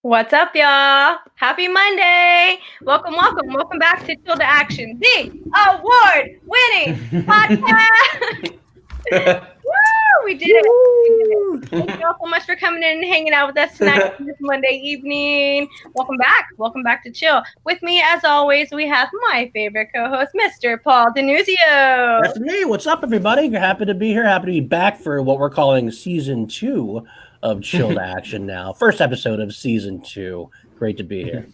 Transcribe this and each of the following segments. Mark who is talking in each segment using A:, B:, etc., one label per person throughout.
A: What's up, y'all? Happy Monday! Welcome back to Chill to Action, the award-winning podcast. Woo! We did it. Thank you all so much for coming in and hanging out with us tonight this Monday evening. Welcome back to Chill. With me, as always, we have my favorite co-host, Mr. Paul DiNuzzo.
B: That's me. What's up, everybody? Happy to be here. Happy to be back for what we're calling season 2 of Chill to Action now. First episode of season 2. Great to be here.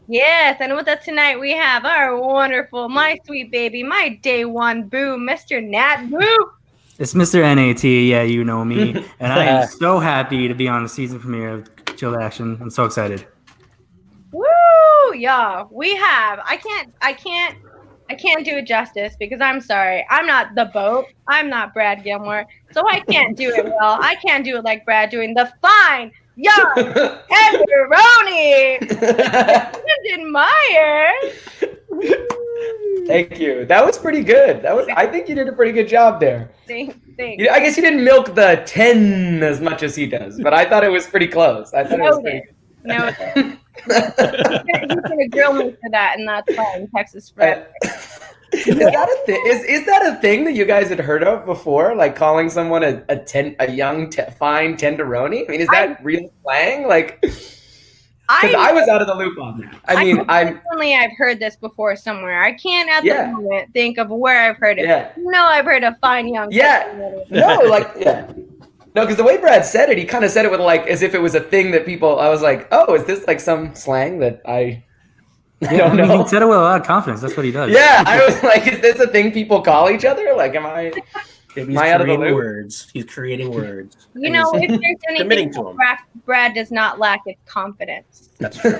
A: Yes, and with us tonight we have our wonderful, my sweet baby, my day one boo, Mr. Nat Boo.
C: It's Mr. NAT, yeah, you know me. And I am so happy to be on the season premiere of Chill to Action. I'm so excited.
A: Woo! Y'all, we have, I can't do it justice because I'm sorry. I'm not the boat. I'm not Brad Gilmore. So I can't do it well. I can't do it like Brad doing the fine, young, pepperoni. Brendan Meyer.
D: Thank you. That was pretty good. I think you did a pretty good job there.
A: Thanks.
D: I guess you didn't milk the 10 as much as he does, but I thought it was pretty close. I thought it was pretty good.
A: No, he's gonna grill me for that, and that's fine. Texas forever.
D: Is that a thing? Is that a thing that you guys had heard of before? Like calling someone a young fine tenderoni? I mean, is that real slang? Like, because I was out of the loop on that.
A: I've heard this before somewhere. I can't at the moment think of where I've heard it.
D: Yeah.
A: No, I've heard a fine young.
D: No, because the way Brad said it, he kind of said it with like as if it was a thing that people. I was like, oh, is this like some slang that I don't know?
C: He said it with a lot of confidence. That's what he does.
D: Yeah, I was like, is this a thing people call each other? Like, am I out of the loop?
B: Words. He's creating words.
A: You know, if there's anything Brad does not lack, it's confidence.
B: That's true.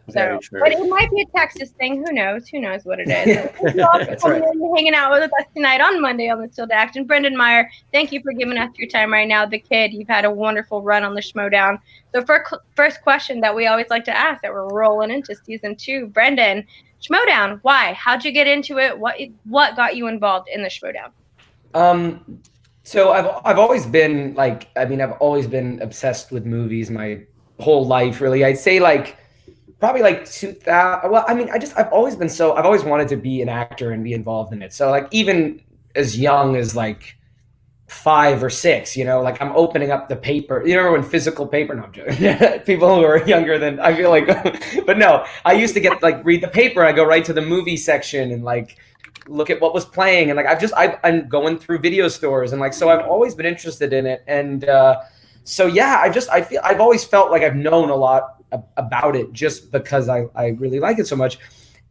B: Very true.
A: But it might be a Texas thing. Who knows? Who knows what it is? Thank you all for coming in and hanging out with us tonight on Monday on the Chill to Action. Brendan Meyer, thank you for giving us your time right now. The kid, you've had a wonderful run on the Schmoedown. So first question that we always like to ask that we're rolling into season 2. Brendan, Schmoedown, why? How'd you get into it? What got you involved in the Schmoedown?
D: So I've always been I've always been obsessed with movies my whole life, really. I'd say probably 2000. Well, I've always wanted to be an actor and be involved in it. So like even as young as like 5 or 6, like I'm opening up the paper. You remember when physical paper? No, I'm joking. People who are younger than I feel like, but no, I used to get read the paper. I go right to the movie section and look at what was playing, and I'm going through video stores, and so I've always been interested in it, and I've always felt like I've known a lot about it just because I really like it so much.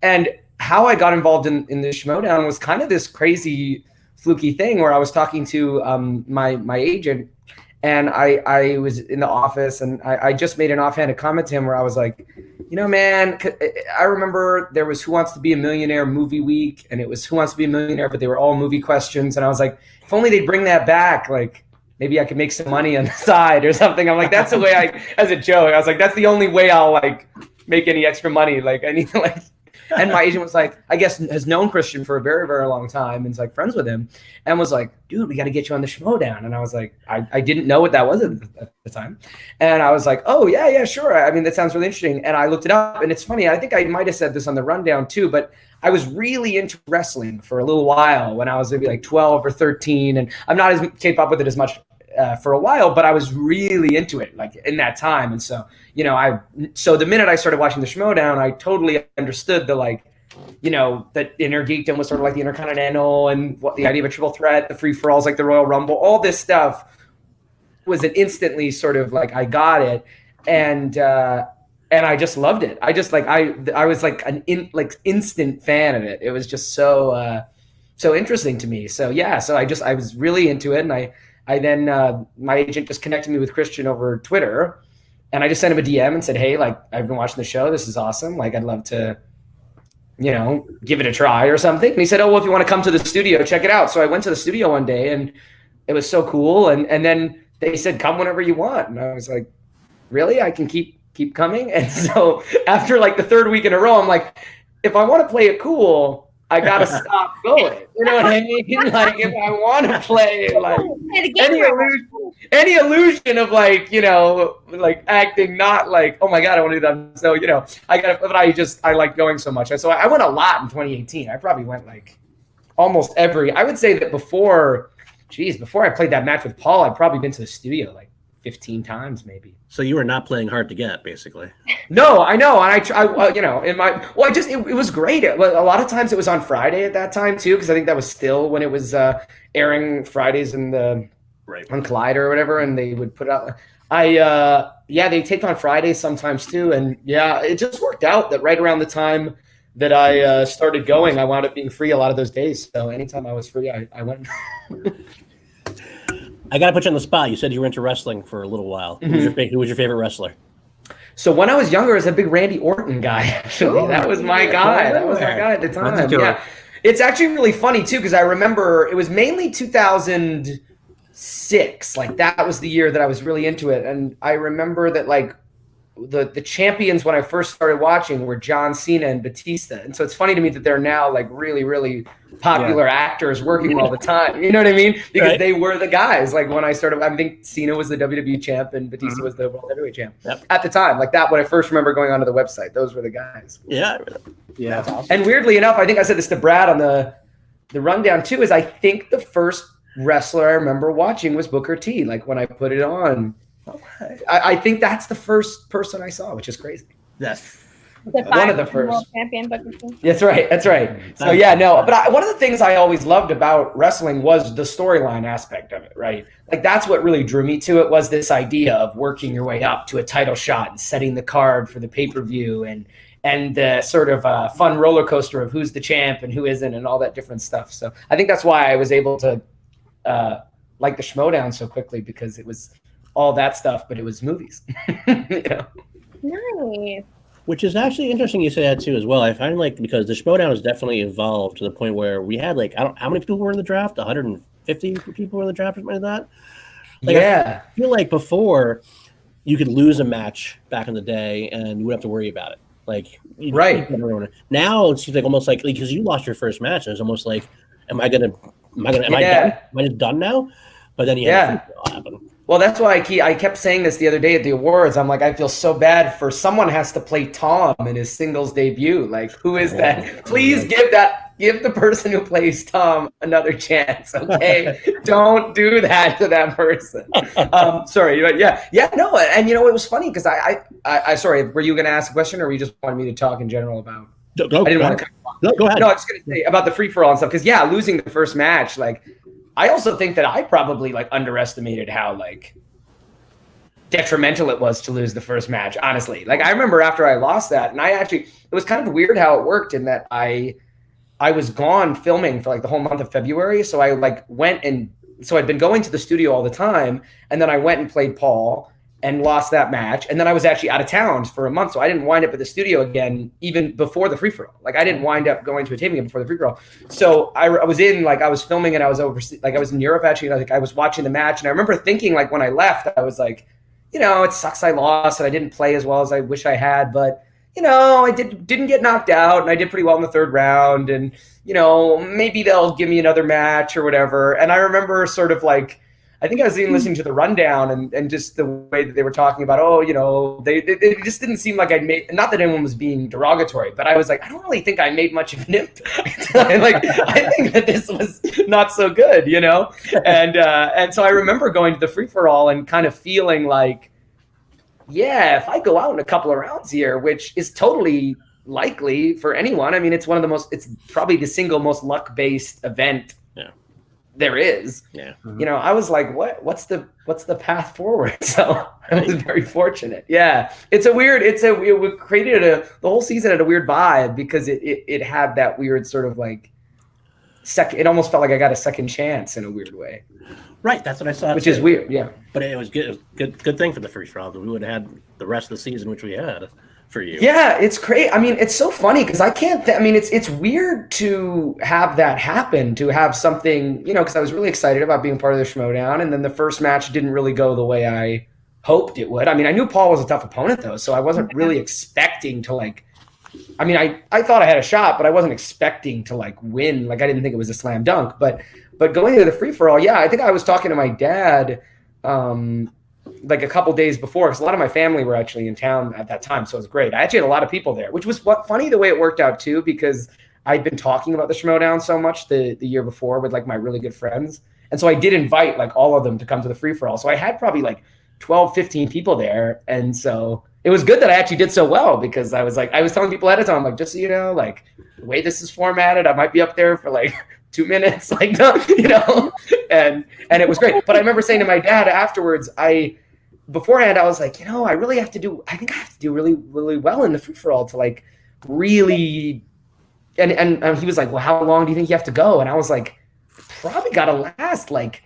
D: And how I got involved in the Schmoedown was kind of this crazy fluky thing where I was talking to my agent, and I was in the office, and I just made an offhanded comment to him where I was like, man, I remember there was Who Wants to Be a Millionaire movie week, and it was Who Wants to Be a Millionaire, but they were all movie questions. And I was like, if only they'd bring that back, maybe I could make some money on the side or something. I'm like, that's the way as a joke, I was like, that's the only way I'll make any extra money. And my agent was like, I guess has known Christian for a very, very long time and is friends with him, and was like, dude, we got to get you on the Schmoedown. And I was like, I didn't know what that was at the time. And I was like, oh yeah, sure. That sounds really interesting. And I looked it up, and it's funny. I think I might've said this on the rundown too, but I was really into wrestling for a little while when I was maybe 12 or 13. And I'm not as kept up with it as much for a while, but I was really into it in that time. And so, so the minute I started watching the Schmoedown, I totally understood that inner geekdom was sort of the Intercontinental, and what the idea of a triple threat, the free for alls, the Royal Rumble, all this stuff was an instantly sort of I got it. And I just loved it. I just I was an instant fan of it. It was just so interesting to me. So yeah, so I was really into it, and I then my agent just connected me with Christian over Twitter, and I just sent him a DM and said, hey, I've been watching the show. This is awesome. I'd love to, give it a try or something. And he said, oh, well, if you want to come to the studio, check it out. So I went to the studio one day, and it was so cool. And then they said, come whenever you want. And I was like, really? I can keep coming? And so after the third week in a row, I'm like, if I want to play it cool, I gotta stop going. You know what I mean? Like if I want to play, like any illusion of like, you know, like acting not like, oh my god, I want to do that. So, you know, I like going so much. So I went a lot in 2018. I probably went like almost I would say that before I played that match with Paul, I'd probably been to the studio like 15 times maybe.
B: So you were not playing hard to get, basically.
D: No, I know, and I you know, it was great. A lot of times it was on Friday at that time too, because I think that was still when it was airing Fridays on Collider or whatever, and they would put out. They take on Fridays sometimes too, and yeah, it just worked out that right around the time that I started going, I wound up being free a lot of those days. So anytime I was free, I went.
B: I got to put you on the spot. You said you were into wrestling for a little while.
D: Mm-hmm.
B: Who was your favorite wrestler?
D: So when I was younger, I was a big Randy Orton guy, actually. That was my guy. That was my guy at the time. Yeah. It's actually really funny, too, because I remember it was mainly 2006. Like, that was the year that I was really into it. And I remember that, like, the champions when I first started watching were John Cena and Batista. And so it's funny to me that they're now, like, really, really popular actors working all the time. You know what I mean? Because they were the guys. Like, when I started, I think Cena was the WWE champ and Batista was the World Heavyweight champ at the time. Like, that, when I first remember going onto the website, those were the guys.
B: Yeah.
D: That's awesome. And weirdly enough, I think I said this to Brad on the rundown, too, is I think the first wrestler I remember watching was Booker T. Like, when I put it on. I think that's the first person I saw, which is crazy.
B: Yes.
A: One of the first. World champion Booker T.
D: That's right. That's right. So yeah, no. But one of the things I always loved about wrestling was the storyline aspect of it, right? Like that's what really drew me to it, was this idea of working your way up to a title shot and setting the card for the pay-per-view and the sort of fun roller coaster of who's the champ and who isn't and all that different stuff. So I think that's why I was able to like the Schmoedown so quickly, because it was all that stuff, but it was movies. You know?
A: Nice.
B: Which is actually interesting you say that too as well. I find like, because the Schmoedown has definitely evolved to the point where we had like, how many people were in the draft? 150 people were in the draft or something like that? Like,
D: yeah.
B: I feel like before you could lose a match back in the day and you wouldn't have to worry about it. Like,
D: right.
B: Now it seems like almost like, because you lost your first match, it's almost like, am I done? Am I just done now? But then you have to happen.
D: Well, that's why I kept saying this the other day at the awards. I'm like, I feel so bad for someone has to play Tom in his singles debut. Like, who is that? Please give the person who plays Tom another chance, okay? Don't do that to that person. Sorry, but no. And you know, it was funny because I sorry, were you going to ask a question, or were you just wanting me to talk in general about? I didn't want to cut you off.
B: No, go ahead.
D: No, I was going to say about the free for all and stuff, because losing the first match, like. I also think that I probably like underestimated how like detrimental it was to lose the first match, honestly. Like I remember after I lost that, and it was kind of weird how it worked in that I was gone filming for like the whole month of February. So I like I'd been going to the studio all the time, and then I went and played Paul and lost that match. And then I was actually out of town for a month. So I didn't wind up at the studio again, even before the free-for-all. Like I didn't wind up going to a taping before the free-for-all. So I was filming and I was overseas, like I was in Europe actually. And I was watching the match. And I remember thinking like when I left, I was like, you know, it sucks I lost and I didn't play as well as I wish I had. But, you know, I didn't get knocked out and I did pretty well in the third round. And, you know, maybe they'll give me another match or whatever. And I remember sort of like, I think I was even listening to the rundown and just the way that they were talking about, oh, you know, they just didn't seem like I'd made, not that anyone was being derogatory, but I was like, I don't really think I made much of an impact. Like, I think that this was not so good, you know? And so I remember going to the free-for-all and kind of feeling like, yeah, if I go out in a couple of rounds here, which is totally likely for anyone. I mean, it's probably the single most luck-based event there is.
B: Yeah.
D: You know, I was like, what's the path forward? So I was very fortunate. Yeah. It created the whole season had a weird vibe because it had that weird sort of like it almost felt like I got a second chance in a weird way.
B: Right. That's what I saw.
D: Which is weird. Yeah.
B: But it was good. Good thing for the free for all. We would have had the rest of the season, which we had. For you. Yeah, it's great. I mean, it's so funny because I can't. It's weird to have that happen. To have something, you know, because I was really excited about being part of the Schmoedown, and then the first match didn't really go the way I hoped it would. I mean, I knew Paul was a tough opponent though, so I wasn't really expecting to like
D: I mean, I thought I had a shot, but I wasn't expecting to like win. Like I didn't think it was a slam dunk, but going into the free for all, yeah, I think I was talking to my dad like a couple days before, because a lot of my family were actually in town at that time, so it was great. I actually had a lot of people there, which was funny the way it worked out too, because I'd been talking about the Schmoedown so much the year before with like my really good friends, and so I did invite like all of them to come to the free for all. So I had probably like 12, 15 people there, and so it was good that I actually did so well, because I was telling people ahead of time, like, just so you know, like the way this is formatted, I might be up there for like 2 minutes, like, you know, and it was great. But I remember saying to my dad afterwards, beforehand, I was like, you know, I think I have to do really, really well in the free for all to like really, and he was like, well, how long do you think you have to go? And I was like, probably got to last like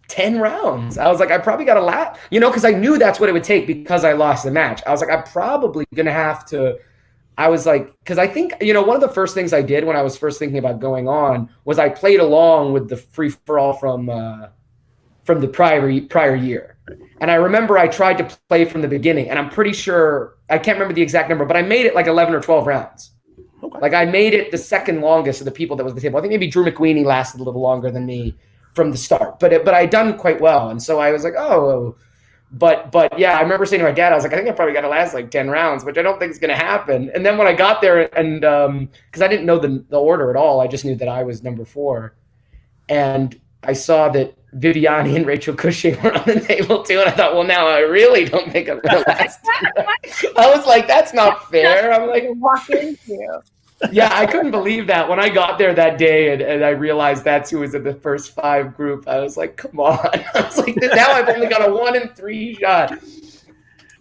D: 10 rounds. I was like, I probably got to last, you know, because I knew that's what it would take because I lost the match. I was like, I'm probably going to have to, I was like, because I think, you know, one of the first things I did when I was first thinking about going on was I played along with the free for all from the prior year. And I remember I tried to play from the beginning, and I'm pretty sure, I can't remember the exact number, but I made it like 11 or 12 rounds. Okay. Like I made it the second longest of the people that was at the table. I think maybe Drew McWeeny lasted a little longer than me from the start, but I done quite well. And so I was like, oh, but yeah, I remember saying to my dad, I was like, I think I probably got to last like 10 rounds, which I don't think is going to happen. And then when I got there, and because I didn't know the order at all, I just knew that I was number 4. And I saw that Viviani and Rachel Cushing were on the table too, and I thought, well, now I really don't think I'm going to last. I was like, that's not fair. I'm like,
A: walk into.
D: Yeah, I couldn't believe that when I got there that day, and I realized that's who was in the first 5 group. I was like, come on. I was like, now I've only got a 1 in 3 shot.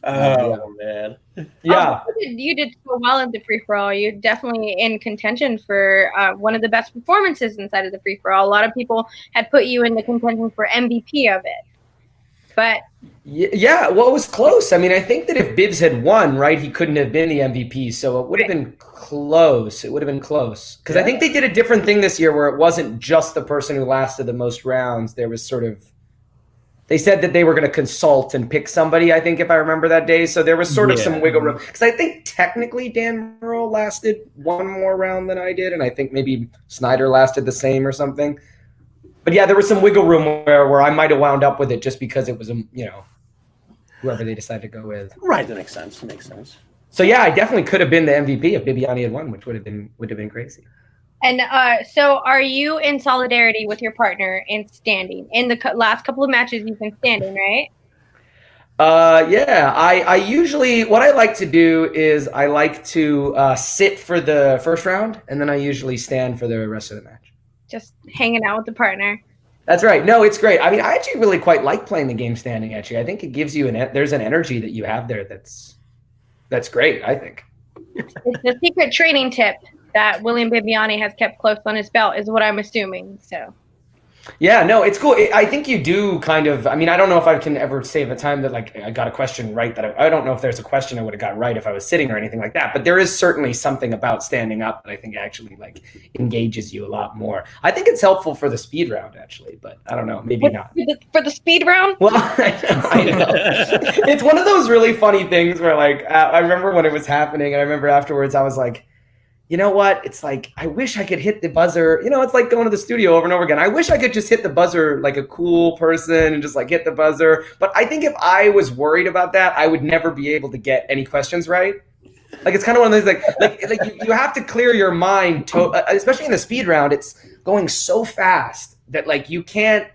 B: Oh, man.
D: Yeah.
A: You did so well in the free-for-all. You're definitely in contention for one of the best performances inside of the free-for-all. A lot of people had put you in the contention for MVP of it. But
D: yeah, well, it was close. I mean, I think that if Bibbs had won, right, he couldn't have been the MVP. So it would have been close. It would have been close. Because I think they did a different thing this year where it wasn't just the person who lasted the most rounds. There was sort of, they said that they were going to consult and pick somebody, I think, if I remember that day. So there was sort of some wiggle room. Because I think technically Dan Murrell lasted 1 more round than I did. And I think maybe Snyder lasted the same or something. But yeah, there was some wiggle room where I might have wound up with it just because it was, you know, whoever they decided to go with.
B: Right, that makes sense. That makes sense.
D: So yeah, I definitely could have been the MVP if Bibiani had won, which would have been crazy.
A: And so are you in solidarity with your partner in standing? In the last couple of matches, you've been standing, right?
D: Yeah, I usually, what I like to do is I like to sit for the first round, and then I usually stand for the rest of the match.
A: Just hanging out with the partner.
D: That's right. No, it's great. I mean, I actually really quite like playing the game standing, actually. I think it gives you there's an energy that you have there that's great, I think.
A: It's the secret training tip that William Bibiani has kept close on his belt, is what I'm assuming. So.
D: Yeah, no, it's cool. I think you do kind of, I mean, I don't know if I can ever say at the time that like I got a question right, that I don't know if there's a question I would have got right if I was sitting or anything like that, but there is certainly something about standing up that I think actually like engages you a lot more. I think it's helpful for the speed round actually, but I don't know, maybe not.
A: For the speed round?
D: Well, I know. It's one of those really funny things where like, I remember when it was happening and I remember afterwards I was like, you know what? It's like, I wish I could hit the buzzer. You know, it's like going to the studio over and over again. I wish I could just hit the buzzer like a cool person and just like hit the buzzer. But I think if I was worried about that, I would never be able to get any questions right. Like, it's kind of one of those, like you have to clear your mind, especially in the speed round. It's going so fast that like you can't,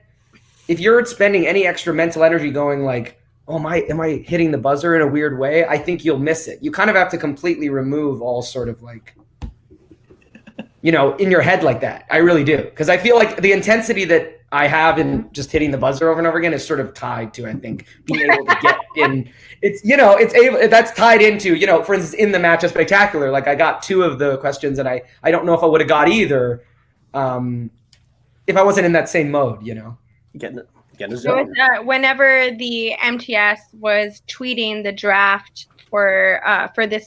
D: if you're spending any extra mental energy going like, oh, am I hitting the buzzer in a weird way? I think you'll miss it. You kind of have to completely remove all sort of like, you know, in your head like that. I really do. Because I feel like the intensity that I have in just hitting the buzzer over and over again is sort of tied to, I think, being able to get in. It's, you know, that's tied into, you know, for instance, in the match of Spectacular, like I got 2 of the questions and I don't know if I would have got either if I wasn't in that same mode, you know.
B: Getting a zone.
A: Whenever the MTS was tweeting the draft for this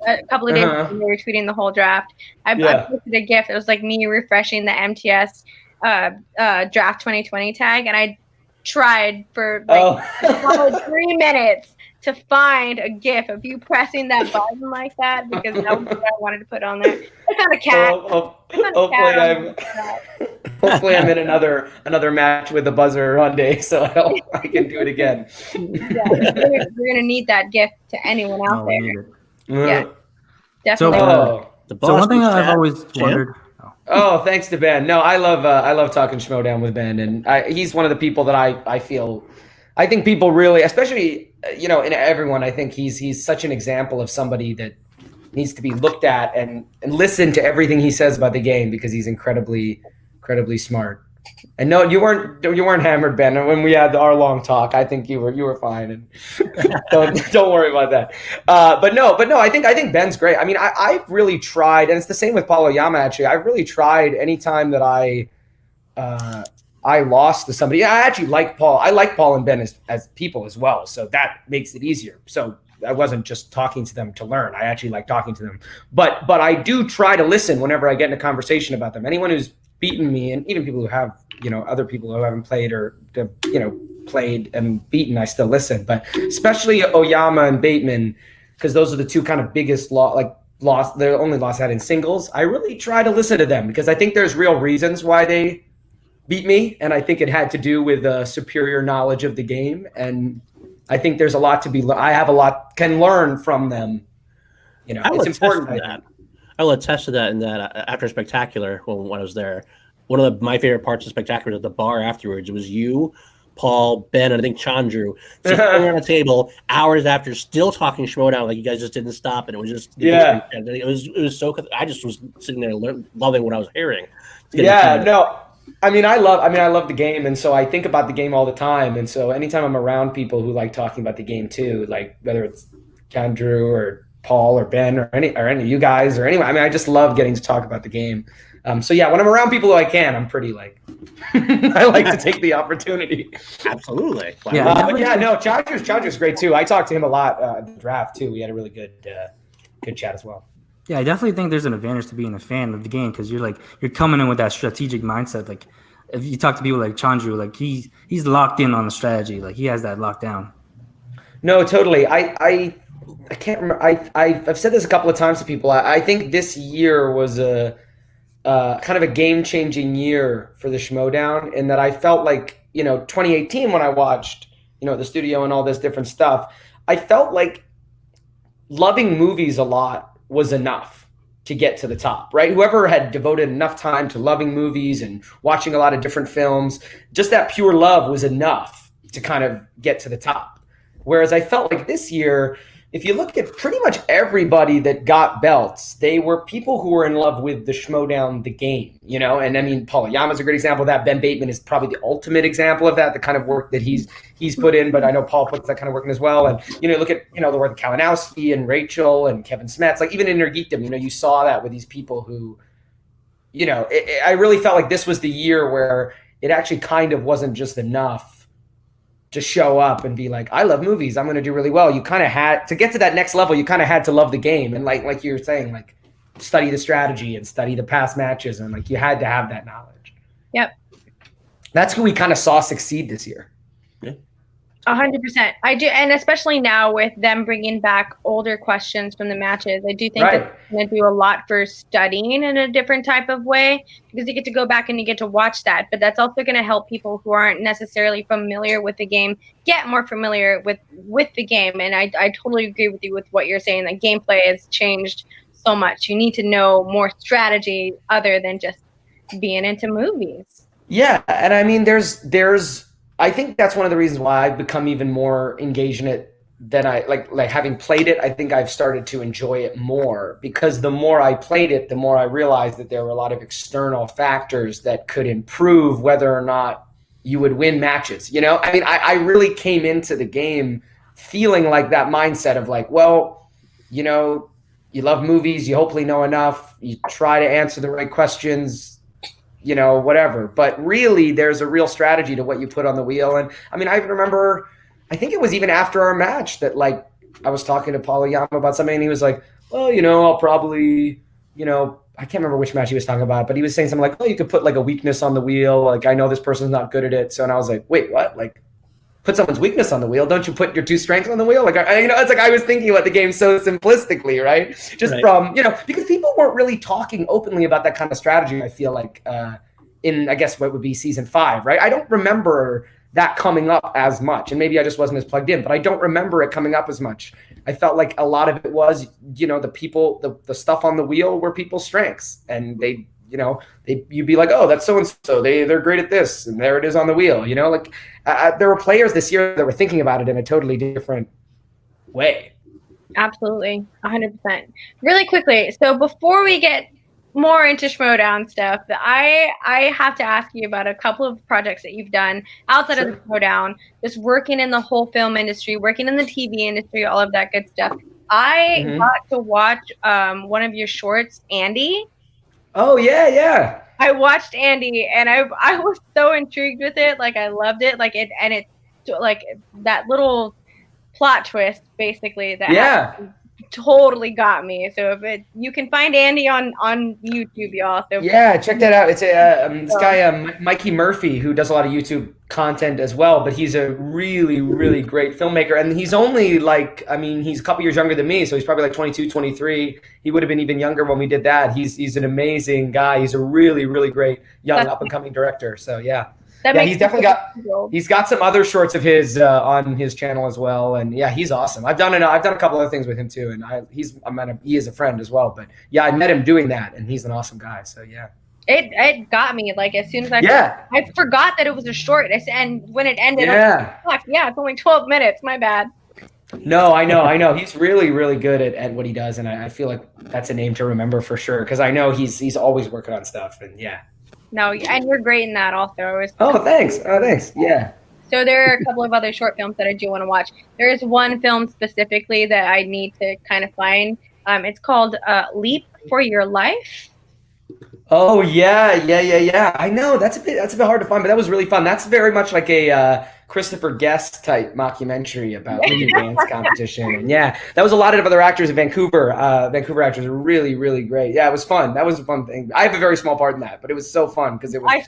A: a couple of days ago, they were tweeting the whole draft. I posted a GIF. It was like me refreshing the MTS draft 2020 tag, and I tried for like 3 minutes to find a GIF of you pressing that button like that because that was what I wanted to put on there. I found a cat.
D: Hopefully I'm in another match with the buzzer one day, so I can do it again.
A: We're gonna need that GIF to anyone out there. Yeah, definitely.
C: So one thing I've always wondered.
D: Oh, thanks to Ben. No, I love talking Schmoedown with Ben, and he's one of the people that I think people really, especially in everyone. I think he's such an example of somebody that needs to be looked at and listen to everything he says about the game because he's incredibly smart. And no, you weren't hammered, Ben. When we had our long talk, I think you were fine, and don't worry about that. But no, I think Ben's great. I mean, I've really tried, and it's the same with Paul Oyama. Actually, I've really tried anytime that I lost to somebody. I actually like Paul. I like Paul and Ben as people as well, so that makes it easier. So I wasn't just talking to them to learn. I actually like talking to them, but I do try to listen whenever I get in a conversation about them. Anyone who's beaten me, and even people who have, other people who haven't played or, played and beaten, I still listen. But especially Oyama and Bateman, because those are the two kind of biggest they're only lost had in singles. I really try to listen to them because I think there's real reasons why they beat me, and I think it had to do with superior knowledge of the game. And I think there's a lot can learn from them. It's important.
E: I will attest to that in that after Spectacular, when I was there, one of my favorite parts of Spectacular was at the bar afterwards. It was you, Paul, Ben, and I think Chandru sitting around a table hours after, still talking Schmoedown like you guys just didn't stop, and it was just it was so. I just was sitting there loving what I was hearing.
D: I love the game, and so I think about the game all the time. And so anytime I'm around people who like talking about the game too, like whether it's Chandru or Paul or Ben or any of you guys or anyone. I mean, I just love getting to talk about the game. So yeah, when I'm around people who I can, I'm pretty I like to take the opportunity.
E: Absolutely.
D: Wow. Charger's great too. I talked to him a lot at the draft too. We had a really good chat as well.
C: Yeah, I definitely think there's an advantage to being a fan of the game because you're coming in with that strategic mindset. Like if you talk to people like Chandru, like he's locked in on the strategy. Like he has that locked down.
D: No, totally. I can't remember. I've said this a couple of times to people. I think this year was a kind of a game-changing year for the Schmoedown in that I felt like, 2018 when I watched, the studio and all this different stuff, I felt like loving movies a lot was enough to get to the top, right? Whoever had devoted enough time to loving movies and watching a lot of different films, just that pure love was enough to kind of get to the top. Whereas I felt like this year, if you look at pretty much everybody that got belts, they were people who were in love with the Schmoedown, the game, And I mean, Paul Oyama's a great example of that. Ben Bateman is probably the ultimate example of that, the kind of work that he's put in. But I know Paul puts that kind of work in as well. And look at the work of Kalinowski and Rachel and Kevin Smets. Like even in Nergitum, you saw that with these people who, I really felt like this was the year where it actually kind of wasn't just enough to show up and be like, I love movies, I'm going to do really well. You kind of had to get to that next level. You kind of had to love the game. And like you were saying, like study the strategy and study the past matches. And like, you had to have that knowledge.
A: Yep.
D: That's who we kind of saw succeed this year.
E: Yeah.
A: 100%. I do. And especially now with them bringing back older questions from the matches, I do think they're going to do a lot for studying in a different type of way because you get to go back and you get to watch that. But that's also going to help people who aren't necessarily familiar with the game get more familiar with the game. And I totally agree with you with what you're saying. That gameplay has changed so much. You need to know more strategy other than just being into movies.
D: Yeah. And I mean, I think that's one of the reasons why I've become even more engaged in it than I like having played it. I think I've started to enjoy it more because the more I played it, the more I realized that there were a lot of external factors that could improve whether or not you would win matches. I mean, I really came into the game feeling like that mindset of like, well, you love movies, you hopefully know enough, you try to answer the right questions, whatever. But really, there's a real strategy to what you put on the wheel. And I mean, I remember, I think it was even after our match that like I was talking to Paul Oyama about something and he was like, well, I'll probably, I can't remember which match he was talking about, but he was saying something like, oh, you could put like a weakness on the wheel. Like, I know this person's not good at it. So, and I was like, wait, what? Like, put someone's weakness on the wheel? Don't you put your 2 strengths on the wheel? Like, it's like I was thinking about the game so simplistically, right? Just from, because people weren't really talking openly about that kind of strategy, I feel like, in, I guess, what would be season 5, right? I don't remember that coming up as much, and maybe I just wasn't as plugged in, but I don't remember it coming up as much. I felt like a lot of it was, the people, the stuff on the wheel were people's strengths, and they, you'd be like, oh, that's so-and-so, they're great at this, and there it is on the wheel, like there were players this year that were thinking about it in a totally different way.
A: Absolutely, 100%. Really quickly, so before we get more into Schmoedown stuff, I have to ask you about a couple of projects that you've done outside of the Schmoedown, just working in the whole film industry, working in the TV industry, all of that good stuff. I got to watch one of your shorts, Andy.
D: Oh, yeah.
A: I watched Andy, and I was so intrigued with it. Like, I loved it. Like, it like that little plot twist, basically, that totally got me. So you can find Andy on YouTube, y'all. So
D: check that out. It's this guy Mikey Murphy, who does a lot of YouTube content as well, but he's a really, really great filmmaker, and he's only like, he's a couple years younger than me, so he's probably like 22, 23. He would have been even younger when we did that. He's an amazing guy. He's a really, really great young up and coming director. So he's definitely he's got some other shorts of his on his channel as well, and he's awesome. I've done a couple other things with him too, and he is a friend as well. But I met him doing that, and he's an awesome guy. So
A: it got me. Like, as soon as I forgot that it was a short, and when it ended, it's only 12 minutes. My bad.
D: No, I know. He's really, really good at what he does, and I feel like that's a name to remember for sure, because I know he's always working on stuff, and
A: No, and you're great in that also.
D: Thanks. Thanks. Yeah.
A: So there are a couple of other short films that I do want to watch. There is one film specifically that I need to kind of find. It's called Leap for Your Life.
D: Oh, yeah. I know. That's a bit hard to find, but that was really fun. That's very much like a Christopher Guest type mockumentary about the dance competition. And that was a lot of other actors in Vancouver. Vancouver actors are really, really great. Yeah, it was fun. That was a fun thing. I have a very small part in that, but it was so fun because it was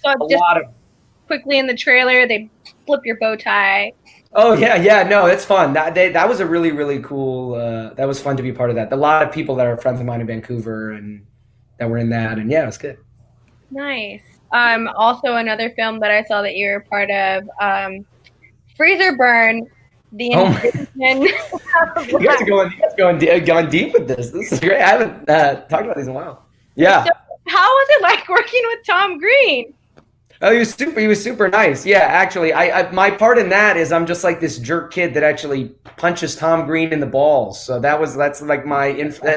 A: quickly in the trailer, they flip your bow tie.
D: Oh, yeah. No, it's fun. That was a really, really cool, that was fun to be part of that. A lot of people that are friends of mine in Vancouver and that were in that, and it was good.
A: Nice. Also another film that I saw that you were part of, Freezer Burn, the invasion.
D: You guys are going deep with this. This is great. I haven't talked about these in a while. Yeah.
A: So how was it like working with Tom Green?
D: Oh, he was super nice. Yeah, actually, I my part in that is I'm just like this jerk kid that actually punches Tom Green in the balls. So that's like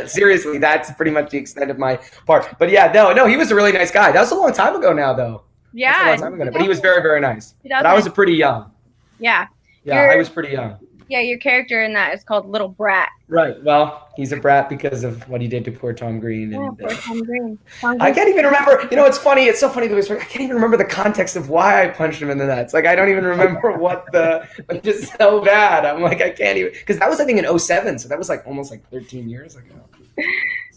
D: seriously, that's pretty much the extent of my part. But no, he was a really nice guy. That was a long time ago now, though.
A: Yeah,
D: that's a long time ago, but he was very, very nice. But I was pretty young.
A: Yeah.
D: I was pretty young.
A: Yeah, your character in that is called Little Brat.
D: Right. Well, he's a brat because of what he did to poor Tom Green.
A: And, poor Tom Green.
D: I can't even remember. It's funny. It's so funny that I can't even remember the context of why I punched him in the nuts. Like, I don't even remember just so bad. I'm like, I can't even, because that was, I think, in 2007. So that was like almost like 13 years ago.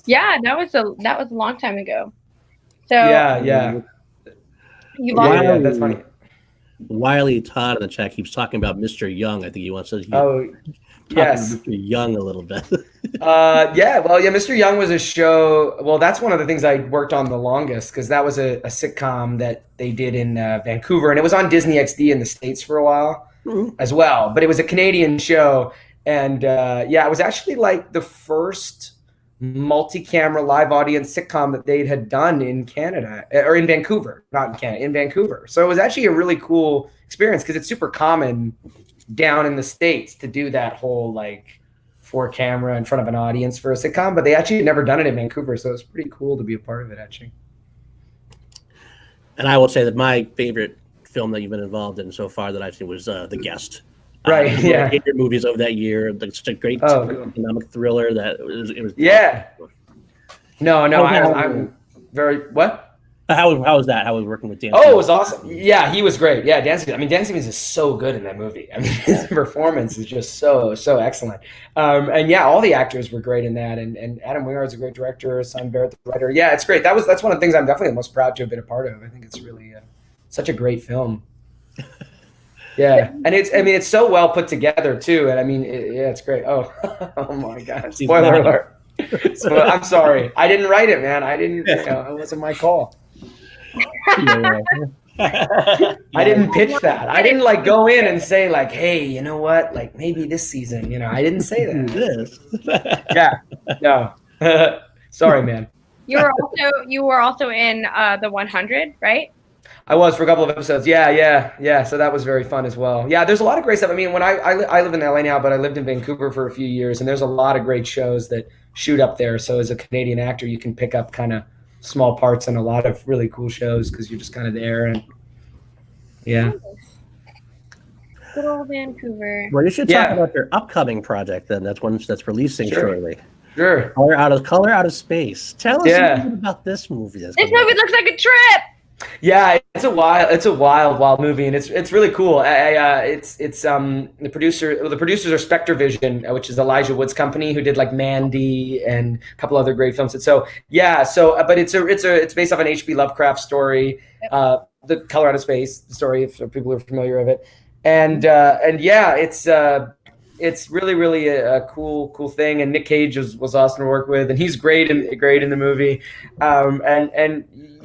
A: Yeah, that was a long time ago. So
D: yeah. That's funny.
E: Wiley Todd in the chat keeps talking about Mr. Young. I think he wants to.
D: Yes.
E: Mr. Young a little bit.
D: Mr. Young was a show. Well, that's one of the things I worked on the longest because that was a sitcom that they did in Vancouver, and it was on Disney XD in the States for a while as well. But it was a Canadian show, and it was actually like the first multi-camera live audience sitcom that they had done in Canada or in Vancouver, not in Canada, in Vancouver. So it was actually a really cool experience because it's super common down in the States to do that whole like for camera in front of an audience for a sitcom, but they actually had never done it in Vancouver. So it was pretty cool to be a part of it actually.
E: And I will say that my favorite film that you've been involved in so far that I've seen was The Guest.
D: Right.
E: My favorite movies of that year. Like, such a great economic thriller that it was.
D: Yeah. No. I'm very what?
E: How was that? How was working with Dan?
D: Oh, it was awesome. Yeah, he was great. Yeah, Dan Stevens is so good in that movie. I mean, his performance is just so excellent. And all the actors were great in that. And Adam Wingard is a great director. Simon Barrett, the writer. Yeah, it's great. That's one of the things I'm definitely the most proud to have been a part of. I think it's really such a great film. Yeah, and it's so well put together too, and I mean, it's great. Oh, oh my God! Spoiler alert. I'm sorry, I didn't write it, man. I didn't. It wasn't my call. I didn't pitch that. I didn't like go in and say like, hey, you know what? Like maybe this season, I didn't say that. Yeah, no. Sorry, man.
A: You were also in the 100, right?
D: I was for a couple of episodes. Yeah. So that was very fun as well. Yeah, there's a lot of great stuff. I mean, when I live in LA now, but I lived in Vancouver for a few years, and there's a lot of great shows that shoot up there. So as a Canadian actor, you can pick up kind of small parts in a lot of really cool shows because you're just kind of there. And yeah.
A: Good old Vancouver.
E: Well, you should talk about your upcoming project then. That's one that's releasing shortly.
D: Sure.
E: Color Out of Space. Tell us a bit about this movie.
A: This movie looks like a trip.
D: Yeah, it's a wild movie, and it's really cool. The producers are Spectre Vision, which is Elijah Wood's company, who did like Mandy and a couple other great films. And but it's based off an H.P. Lovecraft story, the Color Out of Space story, if people are familiar with it, and it's really a cool thing. And Nick Cage was awesome to work with, and he's great in the movie.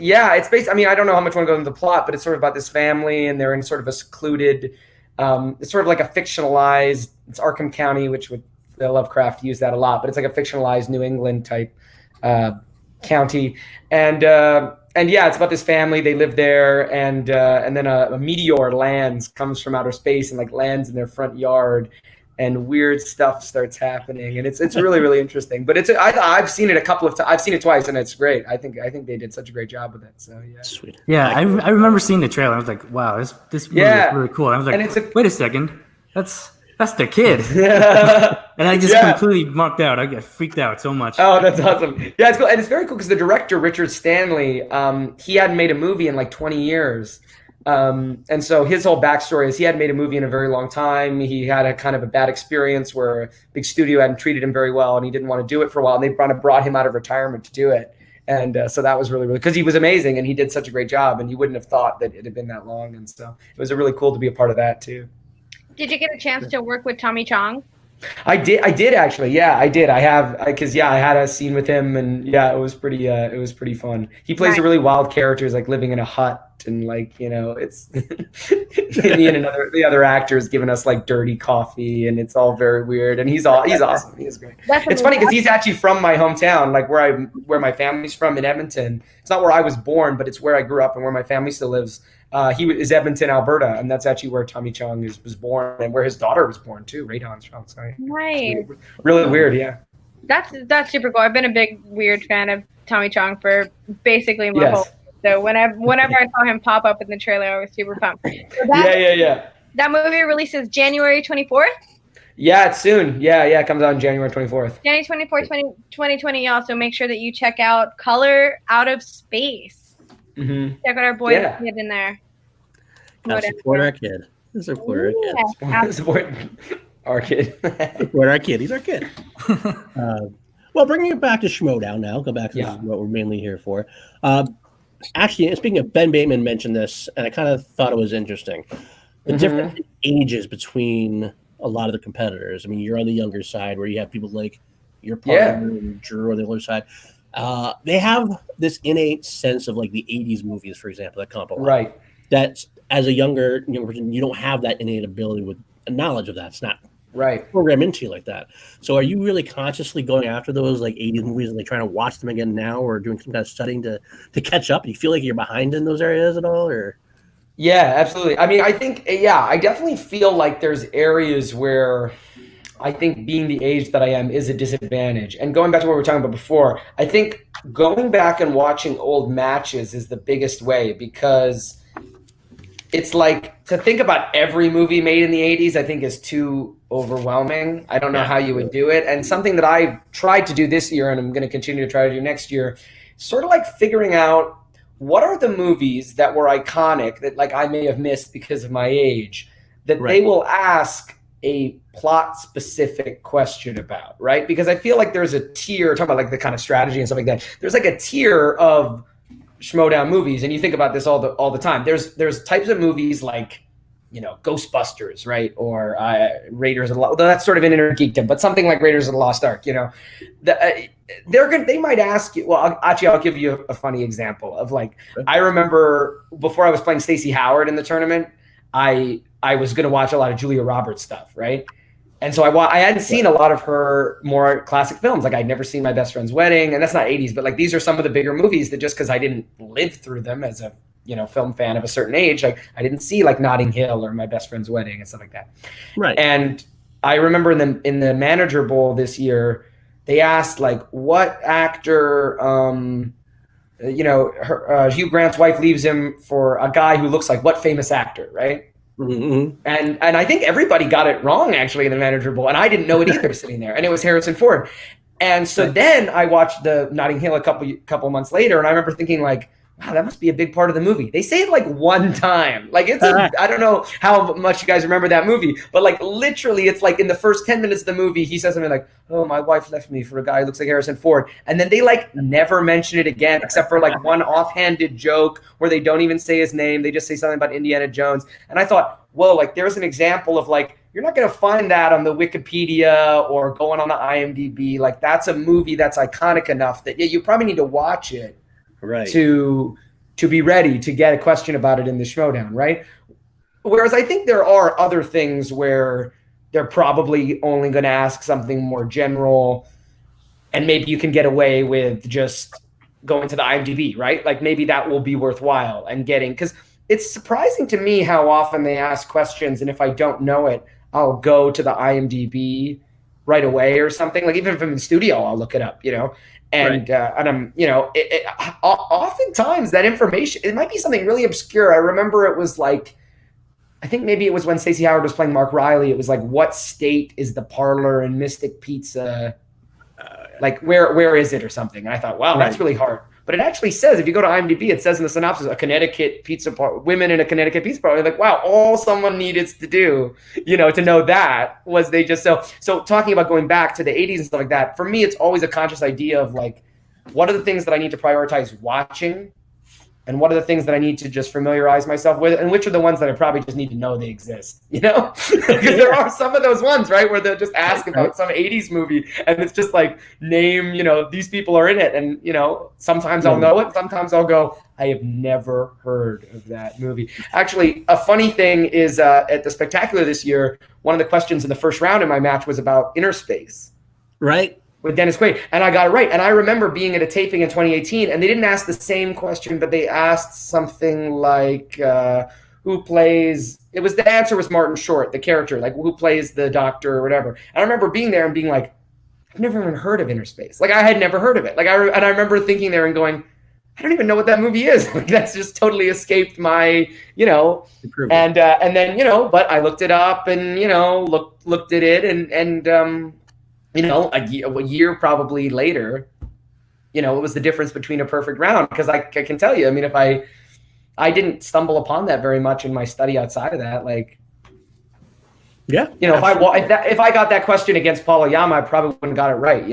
D: It's based. I mean, I don't know how much I want to go into the plot, but it's sort of about this family, and they're in sort of a secluded. It's sort of like a fictionalized. It's Arkham County, which would Lovecraft used that a lot, but it's like a fictionalized New England type county, and it's about this family. They live there, and then a meteor comes from outer space and like lands in their front yard. And weird stuff starts happening, and it's really interesting. But I've seen it a couple of times. I've seen it twice, and it's great. I think they did such a great job with it. So yeah,
C: sweet. Yeah, I remember seeing the trailer. I was like, wow, this movie is really cool. I was like, wait a second, that's the kid. And I just completely marked out. I get freaked out so much.
D: Oh, that's awesome. Yeah, it's cool, and it's very cool because the director Richard Stanley, he hadn't made a movie in like 20 years. And so his whole backstory is he hadn't made a movie in a very long time. He had a kind of a bad experience where a big studio hadn't treated him very well, and he didn't want to do it for a while. And they brought him out of retirement to do it. And so that was really, because he was amazing and he did such a great job, and you wouldn't have thought that it had been that long. And so it was really cool to be a part of that too.
A: Did you get a chance to work with Tommy Chong?
D: I did actually. Yeah, I did. I had a scene with him, and it was pretty fun. He plays a really wild character, is like living in a hut, and like, it's me and the other actors giving us like dirty coffee, and it's all very weird, and he's awesome. He's great. It's funny because he's actually from my hometown, like where my family's from in Edmonton. It's not where I was born, but it's where I grew up and where my family still lives. He is Edmonton, Alberta, and that's actually where Tommy Chong was born, and where his daughter was born too, Radon Chong. Sorry.
A: Nice.
D: Really weird, yeah.
A: That's super cool. I've been a big weird fan of Tommy Chong for basically my whole. So whenever I saw him pop up in the trailer, I was super pumped. So that movie releases January 24th.
D: Yeah, it's soon. Yeah, it comes out on January 24th.
A: January 24th, 2020. Also, make sure that you check out Color Out of Space.
D: Mm-hmm.
A: Check out our boy kid in there.
E: Support our kid. Support our kid.
D: Support our kid.
E: Support our kid. He's our kid. Well, bringing it back to Schmoedown now. Go back to this is what we're mainly here for. Actually, speaking of, Ben Bateman mentioned this, and I kind of thought it was interesting. The different ages between a lot of the competitors. I mean, you're on the younger side, where you have people like your partner and Drew on the other side. They have this innate sense of like the 80s movies, for example, that come up a lot.
D: Right.
E: That as a younger person, you don't have that innate ability with knowledge of that. It's not programmed into you like that. So are you really consciously going after those like 80s movies and like trying to watch them again now, or doing some kind of studying to catch up? Do you feel like you're behind in those areas at all, or?
D: Yeah, absolutely. I mean, I think, I definitely feel like there's areas where I think being the age that I am is a disadvantage. And going back to what we were talking about before, I think going back and watching old matches is the biggest way, because it's like to think about every movie made in the 80s, I think is too overwhelming. I don't know how you would do it. And something that I tried to do this year, and I'm going to continue to try to do next year, sort of like figuring out what are the movies that were iconic that like I may have missed because of my age, that they will ask a plot specific question about, right? Because I feel like there's a tier, talking about like the kind of strategy and stuff like that. There's like a tier of Schmoedown movies, and you think about this all the time. There's types of movies like Ghostbusters, right? Or Raiders of the Lost, although that's sort of an inner geekdom, but something like Raiders of the Lost Ark, they might ask you. Well, I'll give you a funny example of like, I remember before I was playing Stacey Howard in the tournament, I was going to watch a lot of Julia Roberts stuff, right? And so I hadn't seen a lot of her more classic films. Like I'd never seen My Best Friend's Wedding, and that's not 80s, but like these are some of the bigger movies that just because I didn't live through them as a film fan of a certain age, like I didn't see like Notting Hill or My Best Friend's Wedding and stuff like that.
E: Right.
D: And I remember in the Manager Bowl this year, they asked like what actor, Hugh Grant's wife leaves him for a guy who looks like what famous actor, right?
E: Mm-hmm.
D: And I think everybody got it wrong actually in the Manager Bowl, and I didn't know it either sitting there, and it was Harrison Ford. And so then I watched the Notting Hill a couple months later, and I remember thinking like, wow, that must be a big part of the movie. They say it like one time. Like I don't know how much you guys remember that movie, but like literally it's like in the first 10 minutes of the movie, he says something like, oh, my wife left me for a guy who looks like Harrison Ford. And then they like never mention it again, except for like one offhanded joke where they don't even say his name. They just say something about Indiana Jones. And I thought, whoa, like there's an example of like, you're not going to find that on the Wikipedia or going on the IMDb. Like that's a movie that's iconic enough that you probably need to watch it.
E: Right.
D: To be ready to get a question about it in the Schmoedown, right? Whereas I think there are other things where they're probably only going to ask something more general, and maybe you can get away with just going to the IMDb, right? Like maybe that will be worthwhile and getting, because it's surprising to me how often they ask questions, and if I don't know it, I'll go to the IMDb right away or something. Like even if I'm in the studio, I'll look it up, And
E: right.
D: And I'm, oftentimes that information, it might be something really obscure. I remember it was like, I think maybe it was when Stacey Howard was playing Mark Riley. It was like, what state is the parlor in Mystic Pizza? Like where is it or something? And I thought, wow, that's really hard. But it actually says, if you go to IMDb, it says in the synopsis, a Connecticut pizza parlor, women in a Connecticut pizza parlor. Like, wow, all someone needed to do, to know that was they just, so talking about going back to the 80s and stuff like that, for me, it's always a conscious idea of like, what are the things that I need to prioritize watching? And what are the things that I need to just familiarize myself with? And which are the ones that I probably just need to know they exist, Because there are some of those ones, right, where they'll just ask about some 80s movie and it's just like, name, these people are in it. And, sometimes I'll know it. Sometimes I'll go, I have never heard of that movie. Actually, a funny thing is at the Spectacular this year, one of the questions in the first round in my match was about inner space.
E: Right.
D: With Dennis Quaid, and I got it right. And I remember being at a taping in 2018, and they didn't ask the same question, but they asked something like, who plays, the answer was Martin Short, the character, like who plays the doctor or whatever. And I remember being there and being like, I've never even heard of Inner Space. Like I had never heard of it. Like I remember thinking there and going, I don't even know what that movie is. Like that's just totally escaped my, and then, but I looked it up and, looked at it and a year probably later, it was the difference between a perfect round. Because I can tell you, I mean, if I didn't stumble upon that very much in my study outside of that, like, if I got that question against Paul Oyama, I probably wouldn't got it right,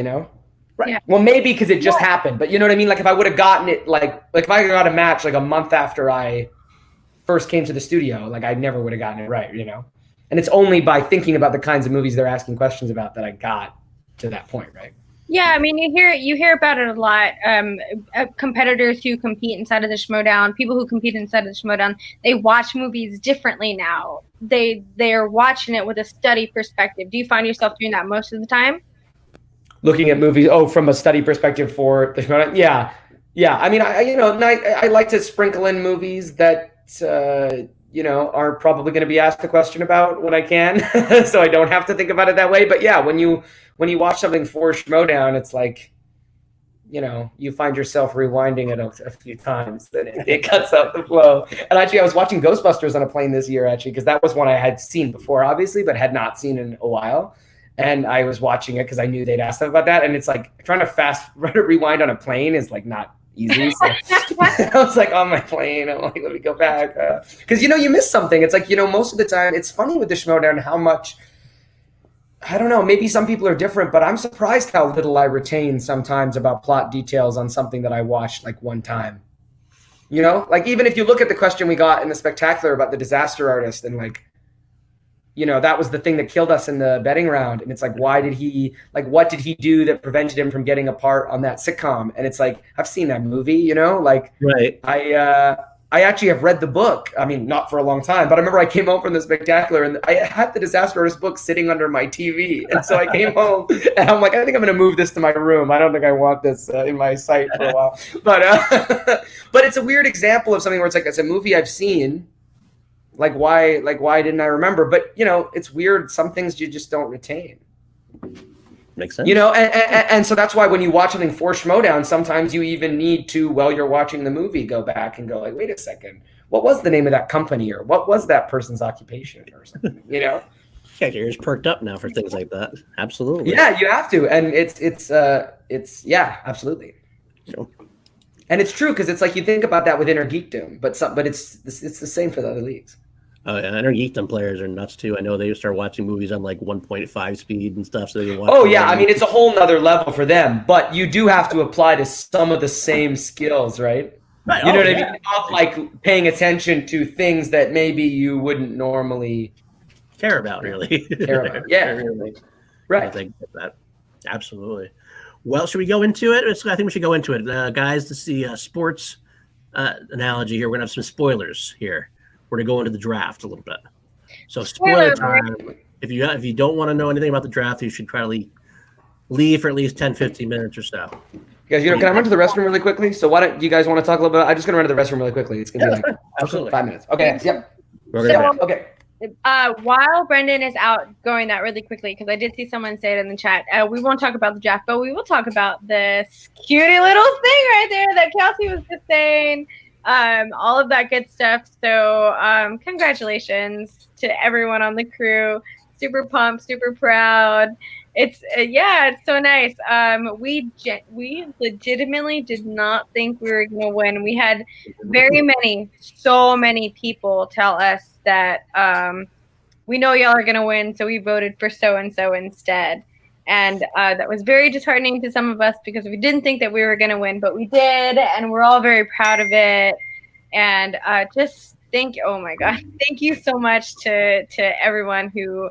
D: Right.
A: Yeah.
D: Well, maybe because it just happened, but you know what I mean? Like if I would have gotten it, like if I got a match like a month after I first came to the studio, like I never would have gotten it right, And it's only by thinking about the kinds of movies they're asking questions about that I got to that point, right?
A: Yeah, I mean, you hear about it a lot. Competitors who compete inside of the Schmoedown, people who compete inside of the Schmoedown, they watch movies differently now. They're watching it with a study perspective. Do you find yourself doing that most of the time?
D: Looking at movies, from a study perspective for the Schmoedown? Yeah. I mean, I like to sprinkle in movies that are probably going to be asked a question about when I can, so I don't have to think about it that way. But yeah, when you watch something for Schmoedown, it's like, you find yourself rewinding it a few times, then it cuts out the flow. And actually, I was watching Ghostbusters on a plane this year, actually, because that was one I had seen before, obviously, but had not seen in a while. And I was watching it because I knew they'd asked them about that. And it's like trying to rewind on a plane is like not easy. So I was like on my plane. I'm like, let me go back. Because, you miss something. It's like, most of the time, it's funny with the Schmoedown how much, I don't know, maybe some people are different, but I'm surprised how little I retain sometimes about plot details on something that I watched like one time. You know, like even if you look at the question we got in the spectacular about the disaster artist, and like, you know, that was the thing that killed us in the betting round. And it's like, why did he, like, what did he do that prevented him from getting a part on that sitcom? And it's like, I've seen that movie, you know, like,
E: Right.
D: I actually have read the book. I mean, not for a long time, but I remember I came home from the spectacular and I had the disaster artist book sitting under my TV. And so I came home and I'm like, I think I'm going to move this to my room. I don't think I want this in my sight for a while. But it's a weird example of something where it's like, it's a movie I've seen. Like why didn't I remember? But you know, it's weird. Some things you just don't retain.
E: Makes sense.
D: You know, and so that's why when you watch something for Schmoedown, sometimes you even need to, while you're watching the movie, go back and go like, wait a second, what was the name of that company, or what was that person's occupation, or something, you know?
E: Yeah, your ears perked up now for things like that. Absolutely.
D: Yeah, you have to, and it's yeah, absolutely.
E: Sure.
D: And it's true because it's like you think about that with Inner Geekdom, but it's the same for the other leagues.
E: Oh yeah, Inner Geekdom players are nuts too. I know they start watching movies on like 1.5 speed and stuff, so they watch.
D: Oh yeah, I mean it's a whole nother level for them, but you do have to apply to some of the same skills, right?
E: Right.
D: You know what I mean? Not like paying attention to things that maybe you wouldn't normally
E: care about, really.
D: Care about. Yeah,
E: really.
D: Right.
E: I think that absolutely. Well, should we go into it? I think we should go into it, guys. This is the sports analogy here. We're gonna have some spoilers here. We're gonna go into the draft a little bit. So spoiler time. If you don't want to know anything about the draft, you should probably leave for at least 10, 15 minutes or so.
D: Guys, can I run to the restroom really quickly? So why don't you guys want to talk a little bit? I'm just gonna run to the restroom really quickly. It's gonna be like
E: absolutely
D: 5 minutes. Okay. Yep.
A: Okay. While Brendan is out going that really quickly, because I did see someone say it in the chat, we won't talk about the draft, but we will talk about this cutie little thing right there that Kelsey was just saying. All of that good stuff. So congratulations to everyone on the crew. Super pumped, super proud. It's so nice. We legitimately did not think we were gonna win. We had so many people tell us that we know y'all are gonna win, so we voted for so and so instead. And that was very disheartening to some of us because we didn't think that we were going to win, but we did, and we're all very proud of it. And oh my God, thank you so much to everyone who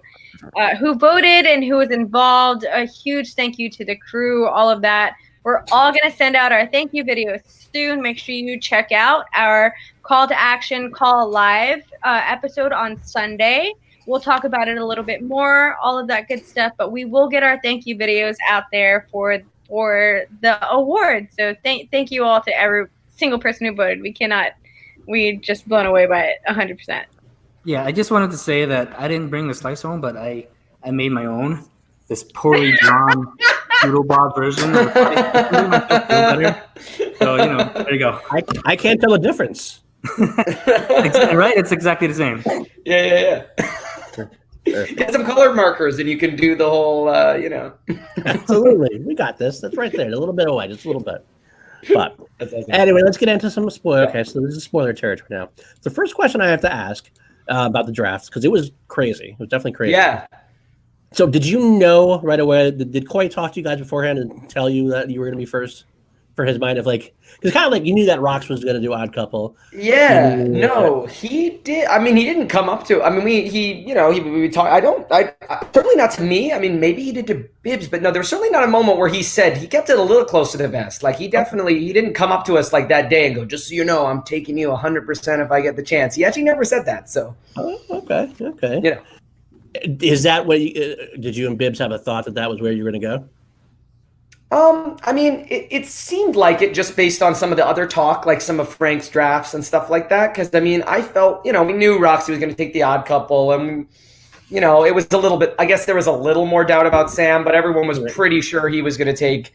A: voted and who was involved. A huge thank you to the crew, all of that. We're all going to send out our thank you videos soon. Make sure you check out our Call to Action, Call Live episode on Sunday. We'll talk about it a little bit more, all of that good stuff, but we will get our thank you videos out there for the award. So thank you all to every single person who voted. We just blown away by it 100%.
C: Yeah, I just wanted to say that I didn't bring the slice home, but I made my own, this poorly drawn Doodle Bob version. So, there you go.
E: I can't tell the difference.
C: Right? It's exactly the same.
D: Yeah. Get some colored markers and you can do the whole,
E: Absolutely. We got this. That's right there. A little bit of white, just a little bit. But anyway, let's get into some spoiler. Okay, so this is spoiler territory now. The first question I have to ask about the draft, because it was crazy. It was definitely crazy.
D: Yeah.
E: So did you know right away, did Ghai talk to you guys beforehand and tell you that you were going to be first? For his mind of like, because kind of like you knew that Rox was going to do Odd Couple.
D: Yeah, no, he did. I mean, he didn't come up to. I mean, we talked. I certainly not to me. I mean, maybe he did to Bibbs, but no, there was certainly not a moment where he kept it a little close to the vest. Like he didn't come up to us like that day and go, just so you know, I'm taking you 100% if I get the chance. He actually never said that. So.
E: Oh, okay. Is that what? Did you and Bibbs have a thought that was where you were going to go?
D: I mean, it seemed like it just based on some of the other talk, like some of Frank's drafts and stuff like that. Because, I mean, I felt, we knew Roxy was going to take the Odd Couple. And, it was a little bit, I guess there was a little more doubt about Sam, but everyone was pretty sure he was going to take,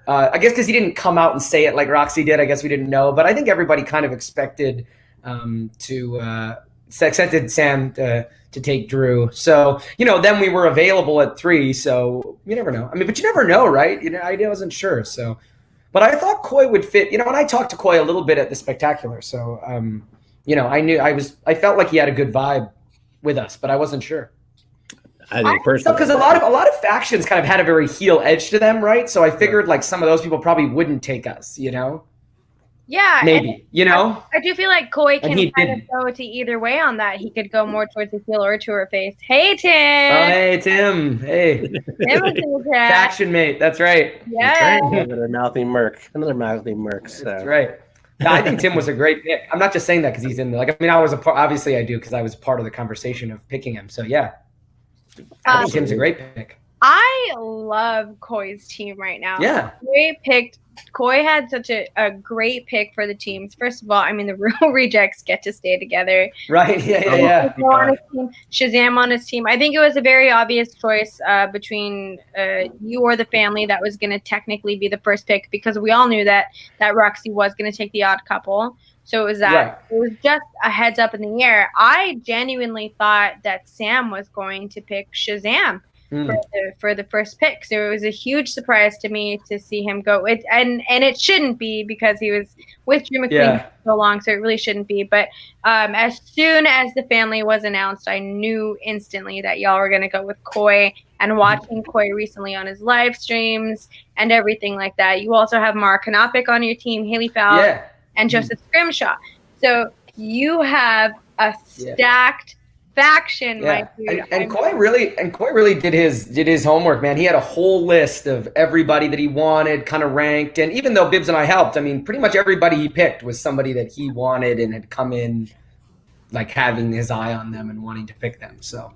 D: I guess because he didn't come out and say it like Roxy did. I guess we didn't know. But I think everybody kind of expected accepted Sam to take Drew. So, then we were available at 3. So you never know. I mean, but you never know, right? I wasn't sure. So, but I thought Ghai would fit, and I talked to Ghai a little bit at the spectacular. So, I felt like he had a good vibe with us, but I wasn't sure.
E: I think personally,
D: because a lot of factions kind of had a very heel edge to them, right? So I figured like some of those people probably wouldn't take us,
A: Yeah,
D: maybe, you know?
A: I do feel like Ghai
D: And
A: can
D: he
A: kind of
D: didn't.
A: go to either way on that. He could go more towards the heel or to her face. Hey, Tim.
D: Oh, hey, Tim. Hey.
A: Tim was in the chat.
D: Faction mate. That's right.
A: Yeah.
E: Another mouthy Merc. So.
D: That's right. Yeah, I think Tim was a great pick. I'm not just saying that because he's in there. Like, I mean, I was a part. Obviously, I do because I was part of the conversation of picking him. So yeah, I think Tim's a great pick.
A: I love Ghai's team right now.
D: Yeah.
A: Ghai had such a great pick for the teams. First of all, I mean, the real rejects get to stay together.
D: Right. Yeah.
A: On his team, Shazam on his team. I think it was a very obvious choice between you or the family that was going to technically be the first pick, because we all knew that Roxy was going to take the odd couple. So it was that. Right. It was just a heads up in the air. I genuinely thought that Sam was going to pick Shazam for the first pick. So it was a huge surprise to me to see him go. And it shouldn't be, because he was with Drew McQueen for so long, so it really shouldn't be. But as soon as the family was announced, I knew instantly that y'all were going to go with Ghai. And watching Ghai recently on his live streams and everything like that. You also have Mark Kanopik on your team, Haley Fowle, and Joseph Scrimshaw. So you have a stacked faction, my dude.
D: And Ghai really did his homework, man. He had a whole list of everybody that he wanted, kind of ranked. And even though Bibbs and I helped, I mean, pretty much everybody he picked was somebody that he wanted and had come in like having his eye on them and wanting to pick them. So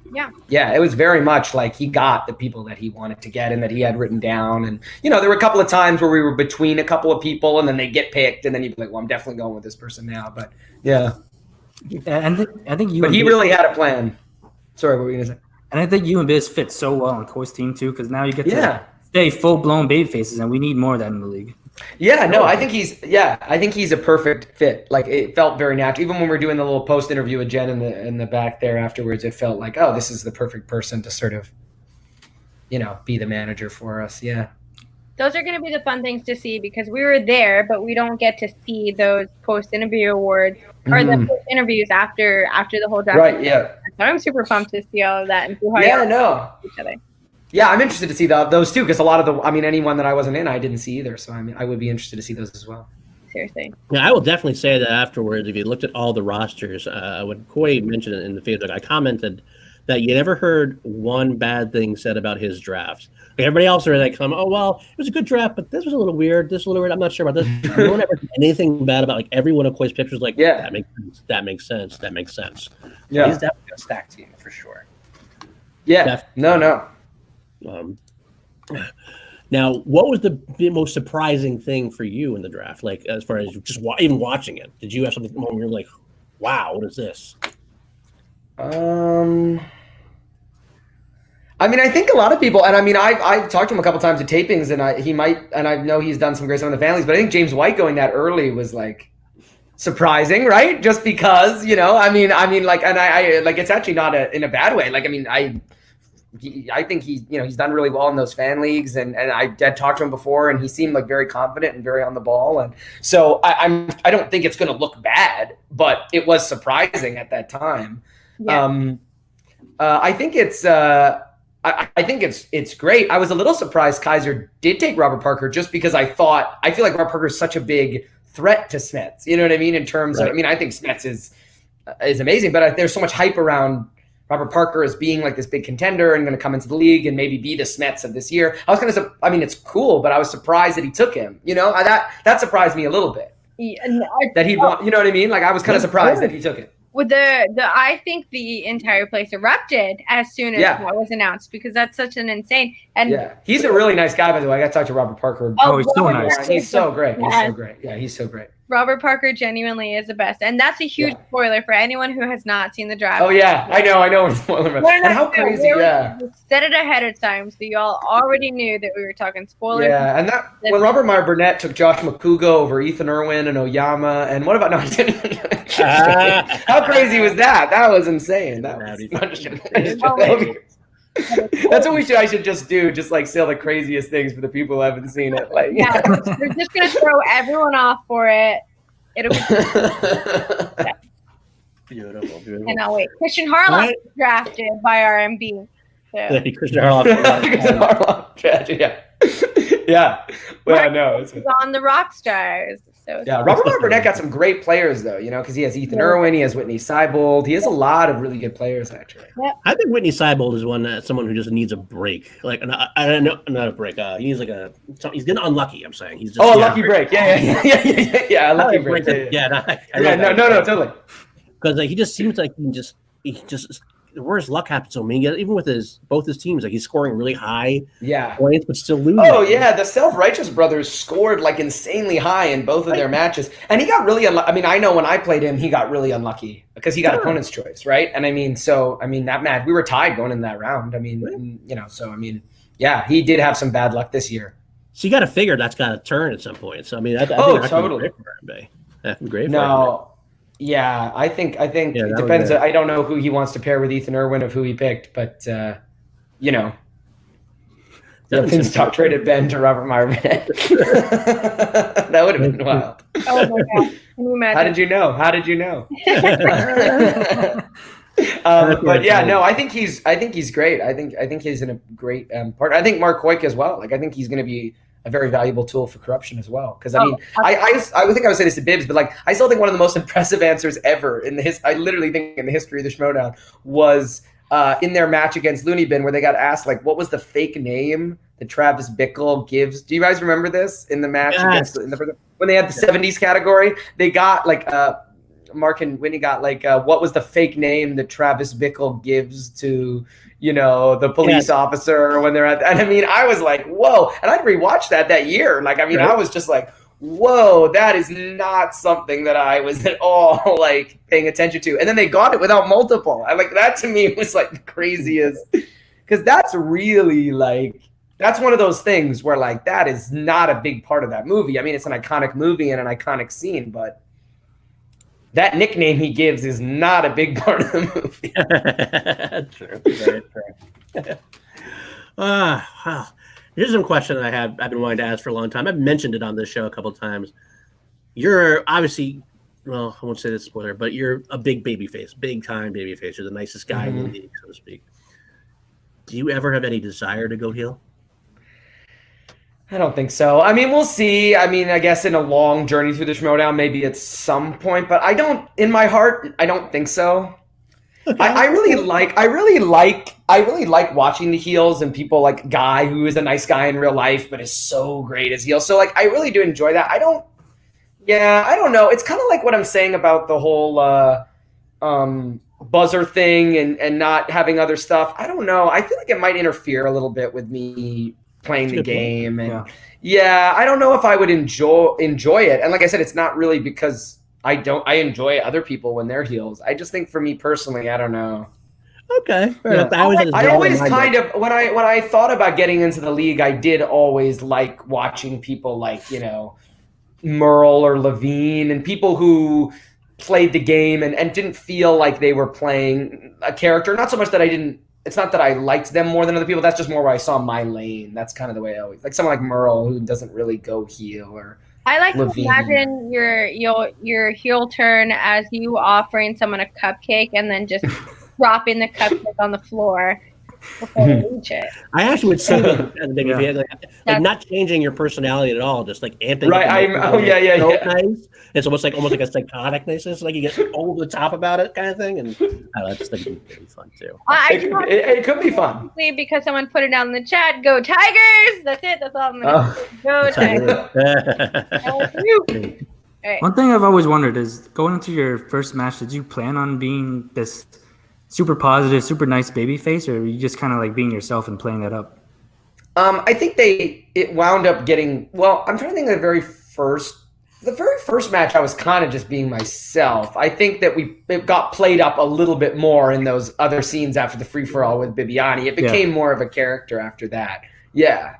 D: yeah, it was very much like he got the people that he wanted to get and that he had written down. And there were a couple of times where we were between a couple of people and then they get picked and then you'd be like, well, I'm definitely going with this person now. But yeah.
C: And I think you.
D: But he really had a plan. Sorry, what were you gonna say?
C: And I think you and Biz fit so well on Ghai's team too, because now you get to stay full blown baby faces, and we need more of that in the league.
D: Yeah, no, I think he's a perfect fit. Like, it felt very natural. Even when we were doing the little post interview with Jen in the back there afterwards, it felt like, oh, this is the perfect person to sort of, be the manager for us. Yeah.
A: Those are going to be the fun things to see, because we were there, but we don't get to see those post-interview awards or the post-interviews after the whole draft.
D: Right, yeah.
A: So I'm super pumped to see all of that and see how each other.
D: Yeah, I'm interested to see those too, because a lot of anyone that I wasn't in, I didn't see either. So I would be interested to see those as well.
A: Seriously.
E: Yeah, I will definitely say that afterwards, if you looked at all the rosters, when Ghai mentioned it in the Facebook, I commented that you never heard one bad thing said about his draft. Everybody else are like, oh, well, it was a good draft, but this was a little weird. This was a little weird. I'm not sure about this. No one ever did anything bad about, like, every one of Ghai's pictures. Like, that makes sense. That makes sense. That makes sense.
B: Yeah. He's definitely a stacked team for sure.
D: Yeah. No.
E: Now, what was the most surprising thing for you in the draft? Like, as far as just even watching it, did you have something where you're like, wow, what is this?
D: I mean, I think a lot of people, and I mean, I've talked to him a couple times at tapings, and I know he's done some great stuff in the families, but I think James White going that early was like surprising, right? Just because, I mean, like, and I like, it's actually not in a bad way. Like, I mean, I think he's done really well in those fan leagues, and I had talked to him before, and he seemed like very confident and very on the ball, and so I don't think it's going to look bad, but it was surprising at that time. Yeah. I think it's. I think it's great. I was a little surprised Kaiser did take Robert Parker, just because I feel like Robert Parker is such a big threat to Smets. You know what I mean? In terms of, I mean, I think Smets is amazing, but there's so much hype around Robert Parker as being like this big contender and going to come into the league and maybe be the Smets of this year. I mean, it's cool, but I was surprised that he took him. That surprised me a little bit. That he, you know what I mean? Like, I was kind of surprised that he took it.
A: With I think the entire place erupted as soon as that was announced, because that's such an insane. And
D: he's a really nice guy, by the way. I got to talk to Robert Parker.
C: Oh, he's so nice.
D: He's so great. He's so great. Yeah, he's so great.
A: Robert Parker genuinely is the best, and that's a huge spoiler for anyone who has not seen the draft.
D: Oh yeah, I know. Spoiler. And how crazy? Yeah.
A: We said it ahead of time, so y'all already knew that we were talking spoilers.
D: Yeah, and that when Robert Meyer Burnett took Josh McCouga over Ethan Irwin and Oyama, and what about how crazy was that? That was insane. That's what I should just do. Just like say all the craziest things for the people who haven't seen it. Like,
A: we're just gonna throw everyone off for it. It'll be
E: beautiful.
A: And I'll wait. Christian Harloff was drafted by RMB. So.
E: Christian Harloff
D: drafted. Yeah. Well, no,
A: it's on the Rockstars. So
D: yeah, Robert Meyer Burnett got some great players though, because he has Ethan Irwin, he has Whitney Seibold, he has a lot of really good players actually.
A: Yep.
E: I think Whitney Seibold is someone who just needs a break. Like, I don't know, not a break. He needs he's getting unlucky. I'm saying he's just
D: a lucky break. Yeah, a lucky break. No, totally.
E: Because he just seems like he just where his luck happens so many. Even with both his teams, like he's scoring really high points, but still losing.
D: Oh yeah, the Self-Righteous brothers scored like insanely high in both of their matches, and he got really unlucky. I mean, I know when I played him, he got really unlucky because he got opponent's choice, right? And that match we were tied going in that round. He did have some bad luck this year.
E: So you got to figure that's got to turn at some point. So I mean, I think
D: totally.
E: That'd be great for
D: no. Yeah, I think it depends. I don't know who he wants to pair with Ethan Irwin of who he picked, but Finn's top traded Ben to Robert Meyer Burnett. That would have been wild.
A: Oh my god! Can you imagine?
D: How did you know? But yeah, no, I think he's great. I think he's in a great part. I think Mark Hoyk as well. Like I think he's going to be a very valuable tool for corruption as well. Because I think I would say this to Bibbs, but like I still think one of the most impressive answers ever I literally think in the history of the Schmoedown was in their match against Looney Bin, where they got asked like, what was the fake name that Travis Bickle gives? Do you guys remember this in the match when they had the 70s category? They got like Mark and Whitney got like what was the fake name that Travis Bickle gives to the police officer when they're at, and I mean, I was like, whoa. And I'd rewatched that year. Like, I mean, I was just like, whoa, that is not something that I was at all like paying attention to. And then they got it without multiple. I like that to me was like the craziest, because that's really like, that's one of those things where like, that is not a big part of that movie. I mean, it's an iconic movie and an iconic scene, but that nickname he gives is not a big part of the movie.
E: True. Very true. Wow. Here's some question I've been wanting to ask for a long time. I've mentioned it on this show a couple of times. You're obviously, well, I won't say this spoiler, but you're a big babyface, big time babyface. You're the nicest guy in the league, so to speak. Do you ever have any desire to go heel?
D: I don't think so. I mean, we'll see. I mean, I guess in a long journey through the Schmoedown, maybe at some point, but in my heart, I don't think so. Okay. I really like watching the heels and people like Ghai, who is a nice guy in real life, but is so great as heel. So like, I really do enjoy that. I don't know. It's kind of like what I'm saying about the whole buzzer thing and not having other stuff. I don't know. I feel like it might interfere a little bit with me playing the game. And I don't know if I would enjoy it. And like I said, it's not really because I enjoy other people when they're heels. I just think for me personally, I don't know.
E: Okay.
D: I always kind of, when I thought about getting into the league, I did always like watching people like, Merle or Levine and people who played the game and didn't feel like they were playing a character. Not so much that it's not that I liked them more than other people. That's just more where I saw my lane. That's kind of the way I always like someone like Merle who doesn't really go heel or
A: I like
D: Levine.
A: To imagine your heel turn as you offering someone a cupcake and then just dropping the cupcake on the floor before they reach it.
E: I actually would say that like not changing your personality at all, just like amping.
D: Right.
E: Nice. It's almost like a psychotic niceness, like you get over the top about it, kind of thing. And I just think it'd be pretty fun too.
D: It could be fun
A: because someone put it down in the chat. Go Tigers! That's it. That's all I'm gonna say. Go Tigers!
C: Right. One thing I've always wondered is going into your first match, did you plan on being this super positive, super nice baby face, or were you just kind of like being yourself and playing that up?
D: I think it wound up getting, well, I'm trying to think of the very first match I was kind of just being myself. I think that it got played up a little bit more in those other scenes after the free-for-all with Bibiani. It became more of a character after that. Yeah.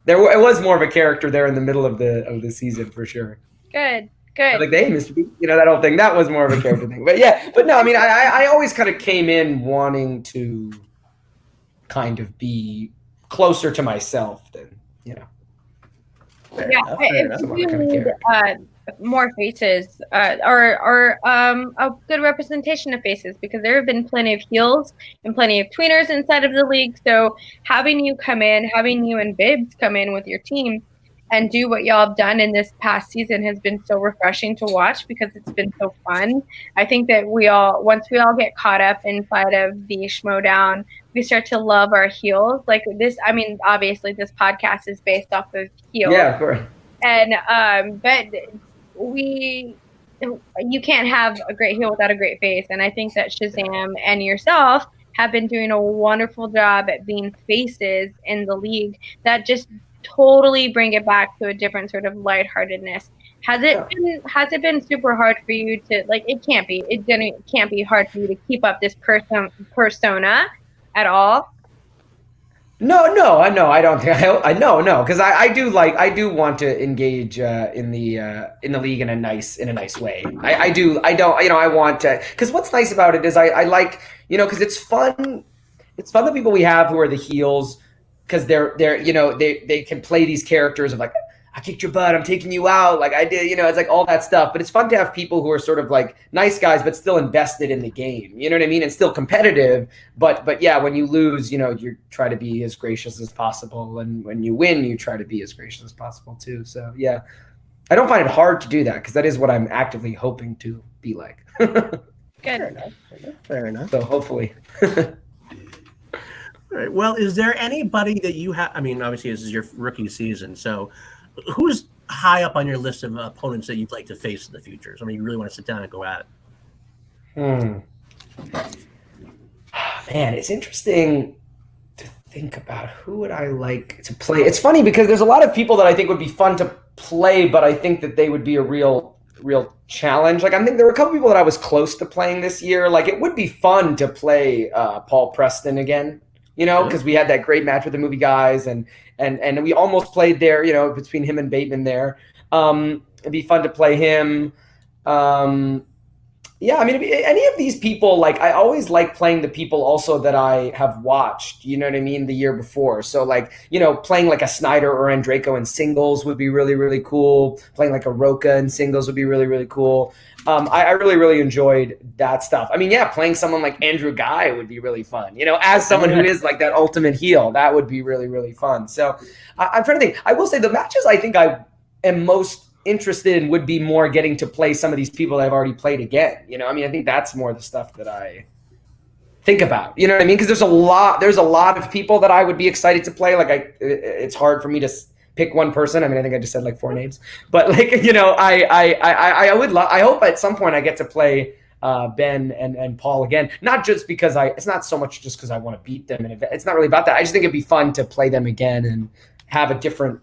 D: It was more of a character there in the middle of the season for sure.
A: Good.
D: Like, hey, Mr. B, that whole thing. That was more of a character thing. But no, I mean, I always kind of came in wanting to kind of be closer to myself than,
A: more faces or a good representation of faces, because there have been plenty of heels and plenty of tweeners inside of the league. So having you and Bibbs come in with your team and do what y'all have done in this past season has been so refreshing to watch because it's been so fun. I think that once we all get caught up inside of the Schmoedown, we start to love our heels. Like this, I mean, obviously this podcast is based off of heels.
D: Yeah, of course.
A: And but you can't have a great heel without a great face. And I think that Shazam and yourself have been doing a wonderful job at being faces in the league that just totally bring it back to a different sort of lightheartedness. Has it been super hard for you to, like, it can't be hard for you to keep up this persona at all?
D: No, I know. I don't think I know, because I do want to engage in the league in a nice way. I want to, because what's nice about it is I like, because it's fun. It's fun the people we have who are the heels, because they're they can play these characters of like, I kicked your butt, I'm taking you out, like I did, it's like all that stuff. But it's fun to have people who are sort of like nice guys, but still invested in the game. You know what I mean? And still competitive. But yeah, when you lose, you try to be as gracious as possible. And when you win, you try to be as gracious as possible too. So yeah, I don't find it hard to do that because that is what I'm actively hoping to be like.
A: Good.
E: Fair enough.
D: So hopefully.
E: All right. Well, is there anybody that you have? I mean, obviously, this is your rookie season. So who's high up on your list of opponents that you'd like to face in the future? Somebody you really want to sit down and go at it?
D: Man, it's interesting to think about who would I like to play. It's funny because there's a lot of people that I think would be fun to play, but I think that they would be a real challenge. Like I think there were a couple people that I was close to playing this year. Like it would be fun to play Paul Preston again, because we had that great match with the movie guys and we almost played there, between him and Bateman there. It'd be fun to play him. Yeah, I mean, any of these people, like I always like playing the people also that I have watched, you know what I mean, the year before. So like, playing like a Snyder or Andreyko in singles would be really, really cool. Playing like a Roca in singles would be really, really cool. I really, really enjoyed that stuff. I mean, yeah, playing someone like Andrew Ghai would be really fun. As someone who is like that ultimate heel, that would be really, really fun. So I'm trying to think. I will say the matches I think I am most interested in would be more getting to play some of these people that I've already played again. I mean, I think that's more the stuff that I think about. You know what I mean? Because there's a lot of people that I would be excited to play. Like it's hard for me to pick one person. I mean, I think I just said like 4 names, but like, I hope at some point I get to play Ben and Paul again. Not just because it's not so much just because I want to beat them, and it's not really about that. I just think it'd be fun to play them again and have a different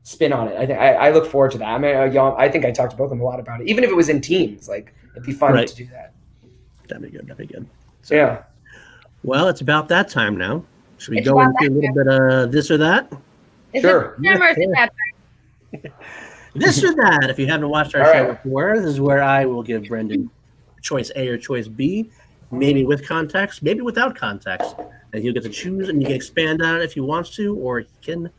D: spin on it. I think I look forward to that. I mean, I think I talked to both of them a lot about it, even if it was in teams. Like it'd be fun to do that.
E: That'd be good. So,
D: yeah.
E: Well, it's about that time now. Should we go into a little bit of this or that?
D: Sure.
E: This or that. If you haven't watched our show before, this is where I will give Brendan choice A or choice B, maybe with context, maybe without context, and he'll get to choose, and you can expand on it if he wants to, or you can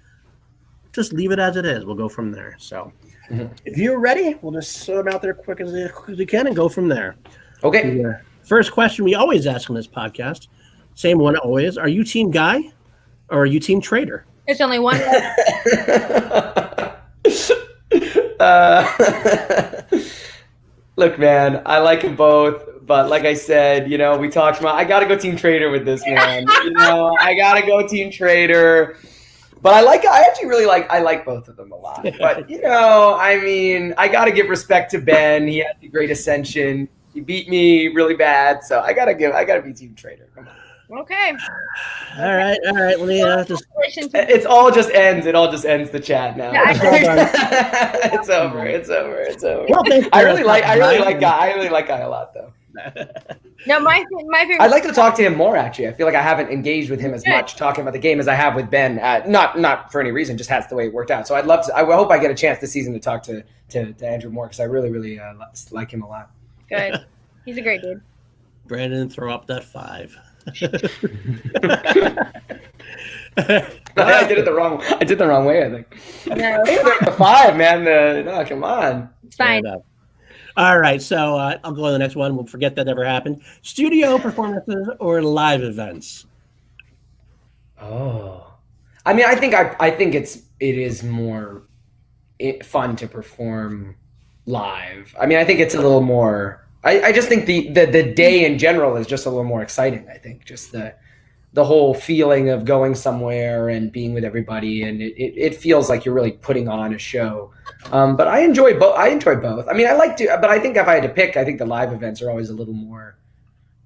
E: just leave it as it is. We'll go from there. So if you're ready, we'll just throw them out there quick as we can and go from there.
D: Okay.
E: The first question we always ask on this podcast, same one always. Are you Team Ghai or are you Team Trader?
A: There's only one.
D: Look, man, I like them both. But like I said, we talked about, I got to go Team Trader with this, man. I got to go Team Trader. But I like both of them a lot. But, I mean, I got to give respect to Ben. He had the great ascension. He beat me really bad. So I got to be Team Trader. Come on.
A: Okay.
E: All right. Let me just.
D: It all just ends the chat now. It's over. Well, I really like Ghai a lot though.
A: No, my favorite.
D: I'd like to talk to him more. Actually, I feel like I haven't engaged with him as much talking about the game as I have with Ben. Not for any reason, just that's the way it worked out. So I'd love to. I hope I get a chance this season to talk to Andrew more because I really like him a lot.
A: Good. He's a great dude.
E: Brandon, throw up that 5.
D: I did it the wrong way. I think.
A: No,
D: the 5, man. No, come on.
A: it's fine.
E: All right, so I'll go to the next one. We'll forget that ever happened. Studio performances or live events?
D: Oh, I mean, I think it is more fun to perform live. I mean, I think it's a little more. I just think the day in general is just a little more exciting. I think just the whole feeling of going somewhere and being with everybody, and it feels like you're really putting on a show. But I enjoy both. I mean, I like to, but I think if I had to pick, I think the live events are always a little more.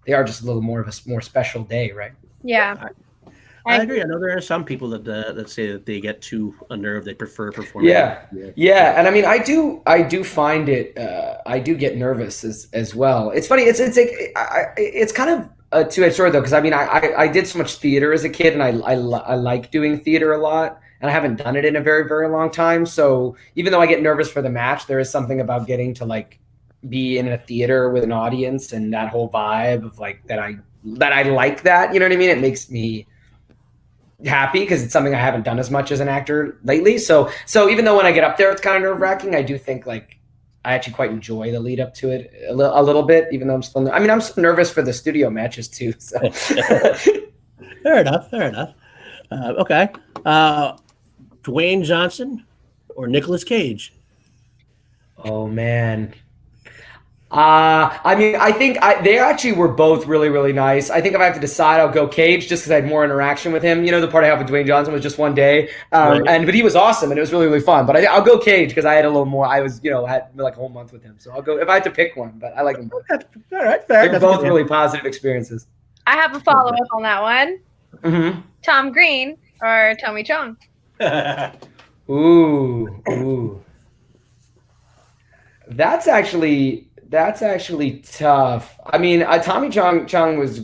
D: They are just a little more of a more special day, right?
A: Yeah.
E: I agree. I know there are some people that say that they get too unnerved. They prefer performing.
D: Yeah. And I mean, I do find it. I do get nervous as well. It's funny. It's like it's kind of a two-edged sword though, because I mean, I did so much theater as a kid, and I like doing theater a lot, and I haven't done it in a very, very long time. So even though I get nervous for the match, there is something about getting to like be in a theater with an audience and that whole vibe of like that I like that. You know what I mean? It makes me happy because it's something I haven't done as much as an actor lately. So even though when I get up there, it's kind of nerve-wracking, I do think like I actually quite enjoy the lead up to it a little bit, even though I'm still nervous for the studio matches too. So.
E: Fair enough. Okay. Dwayne Johnson or Nicolas Cage?
D: Oh man. I mean, I think they actually were both really, really nice. I think if I have to decide, I'll go Cage just because I had more interaction with him. You know, the part I have with Dwayne Johnson was just one day, but he was awesome and it was really, really fun. But I'll go Cage because I had a little more. I was, had like a whole month with him, so I'll go if I had to pick one. But I like them both.
E: All right, fair.
D: They're both really positive experiences.
A: I have a follow up on that one.
D: Mm-hmm.
A: Tom Green or Tommy Chong?
D: Ooh. That's actually tough. I mean, Tommy Chong was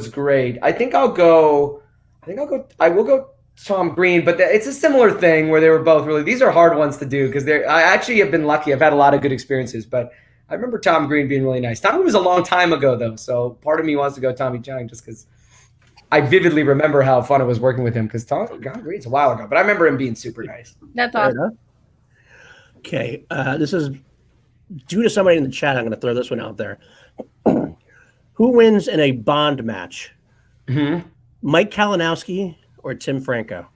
D: great. I will go Tom Green, but it's a similar thing where they were both really. These are hard ones to do because I actually have been lucky. I've had a lot of good experiences, but I remember Tom Green being really nice. Tommy was a long time ago though, so part of me wants to go Tommy Chong just because I vividly remember how fun it was working with him because Tom Green's a while ago, but I remember him being super nice.
A: That's awesome.
E: Okay, this is due to somebody in the chat. I'm going to throw this one out there. Who wins in a Bond match?
D: Mm-hmm.
E: Mike Kalinowski or Tim Franco?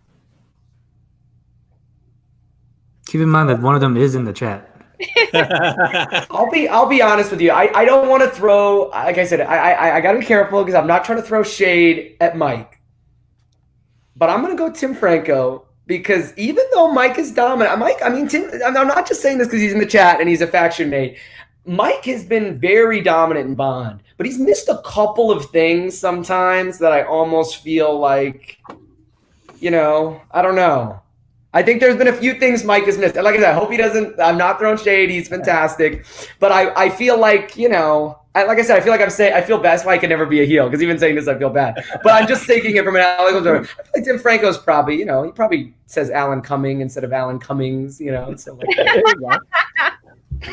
C: Keep in mind that one of them is in the chat.
D: I'll be honest with you. I don't want to throw, like I said, I got to be careful because I'm not trying to throw shade at Mike. But I'm going to go Tim Franco because even though Mike is dominant, I'm not just saying this because he's in the chat and he's a faction mate. Mike has been very dominant in Bond, but he's missed a couple of things sometimes that I almost feel like, I don't know. I think there's been a few things Mike has missed. And like I said, I hope he doesn't. I'm not throwing shade. He's fantastic. But I feel like, like I said, I feel bad. That's why I can never be a heel because even saying this, I feel bad. But I'm just thinking it from an Alan. I feel like Tim Franco's probably, he probably says Alan Cumming instead of Alan Cummings, and stuff like that.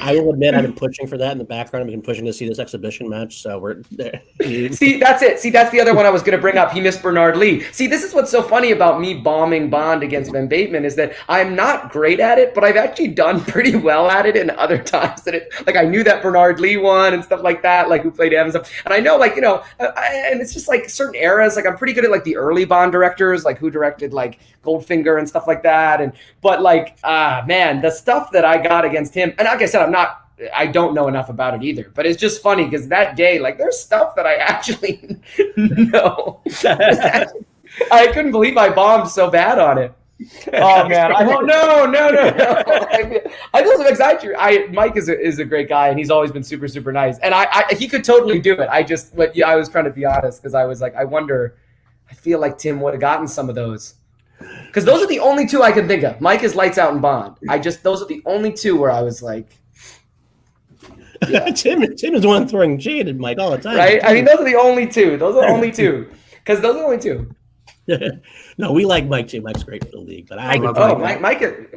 E: I will admit I've been pushing for that in the background. I've been pushing to see this exhibition match, so we're there.
D: See, that's it. See, that's the other one I was going to bring up. He missed Bernard Lee. See, this is what's so funny about me bombing Bond against Ben Bateman is that I'm not great at it, but I've actually done pretty well at it in other times. That I knew that Bernard Lee one and stuff like that, like who played him and stuff. And I know, and it's just like certain eras. Like I'm pretty good at like the early Bond directors, like who directed like Goldfinger and stuff like that. But man, the stuff that I got against him, and like I said, I don't know enough about it either, but it's just funny because that day, like there's stuff that I actually know. I couldn't believe I bombed so bad on it. Oh man. No. I feel so excited. Mike is a great guy and he's always been super, super nice. And he could totally do it. I was trying to be honest because I was like, I feel like Tim would have gotten some of those. Because those are the only two I can think of. Mike is lights out and Bond. Those are the only two where I was like,
E: yeah. Tim is the one throwing shade at Mike all the time.
D: Right? I mean, those are the only two. Because those are the only two.
E: No, we like Mike too. Mike's great for the league. But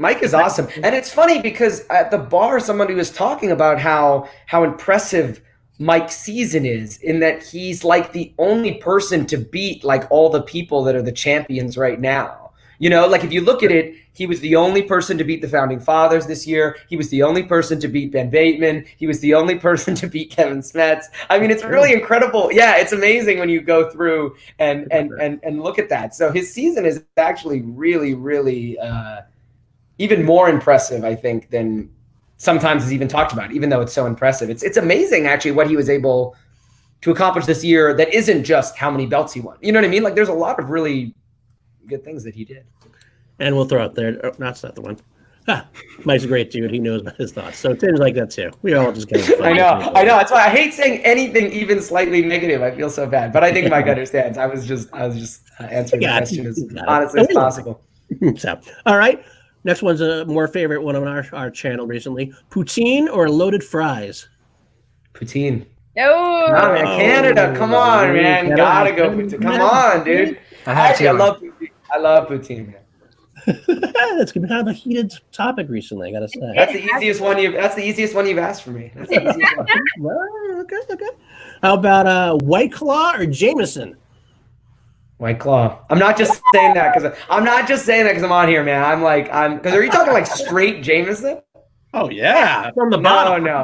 D: Mike is awesome. And it's funny because at the bar, somebody was talking about how impressive Mike's season is in that he's like the only person to beat like all the people that are the champions right now. Like if you look at it, he was the only person to beat the Founding Fathers this year. He was the only person to beat Ben Bateman. He was the only person to beat Kevin Smets. I mean, it's really incredible. Yeah, it's amazing when you go through and look at that. So his season is actually really, really even more impressive, I think, than sometimes is even talked about, even though it's so impressive. It's amazing actually what he was able to accomplish this year that isn't just how many belts he won. You know what I mean? Like there's a lot of really good things that he did.
E: And we'll throw out there, that's not the one. Mike's a great dude. He knows about his thoughts. So Tim's like that too. We all just get
D: I know. That's why I hate saying anything even slightly negative. I feel so bad, but I think Mike understands. I was just answering the question as honestly as possible.
E: So, all right. Next one's a more favorite one on our channel recently. Poutine or loaded fries?
D: Poutine.
A: Oh,
D: man, Canada. Come on, man. Gotta go poutine. Come on, dude. I love poutine. I love poutine, man.
E: That's been kind of a heated topic recently, I gotta say.
D: That's the easiest one you've asked for me. That's the easiest one.
E: Well, okay. How about White Claw or Jameson?
D: White Claw. I'm not just saying that because I'm on here, man. Because are you talking like straight Jameson?
E: Oh yeah, from the bottom.
D: No.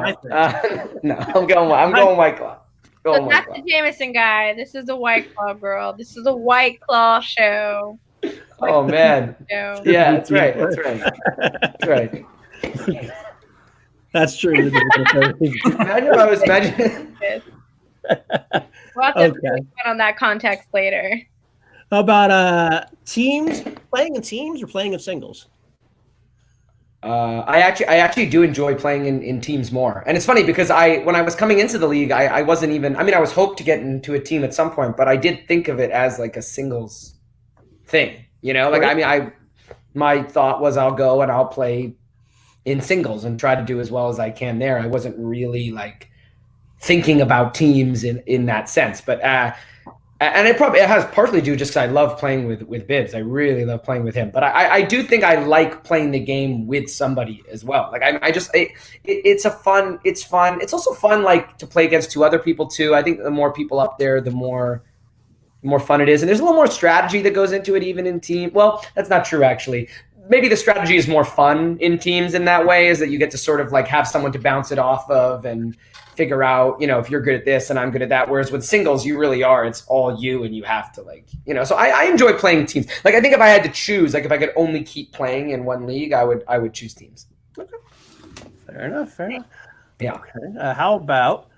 D: No, I'm going White Claw.
A: So that's the Jameson guy. This is the White Claw girl. This is the White Claw show.
D: Oh man.
A: Show.
D: Yeah, that's right.
E: That's true.
D: Imagine if I was imagining.
A: We'll have to get on that context later.
E: How about teams? Playing in teams or playing in singles?
D: I actually do enjoy playing in teams more. And it's funny because when I was coming into the league, I wasn't even, I was hoped to get into a team at some point, but I did think of it as like a singles thing, my thought was I'll go and I'll play in singles and try to do as well as I can there. I wasn't really like thinking about teams in that sense, but and it has partly to do just because I love playing with Bibbs. I really love playing with him, but I do think I like playing the game with somebody as well. Like it's fun. It's also fun like to play against two other people too. I think the more people up there, the more fun it is, and there's a little more strategy that goes into it even in team. Well, that's not true actually. Maybe the strategy is more fun in teams in that way, is that you get to sort of like have someone to bounce it off of and figure out, if you're good at this and I'm good at that. Whereas with singles, you really are, it's all you and you have to so I enjoy playing teams. Like I think if I had to choose, like if I could only keep playing in one league, I would choose teams.
E: Okay. Fair enough.
D: Yeah.
E: Okay. How about,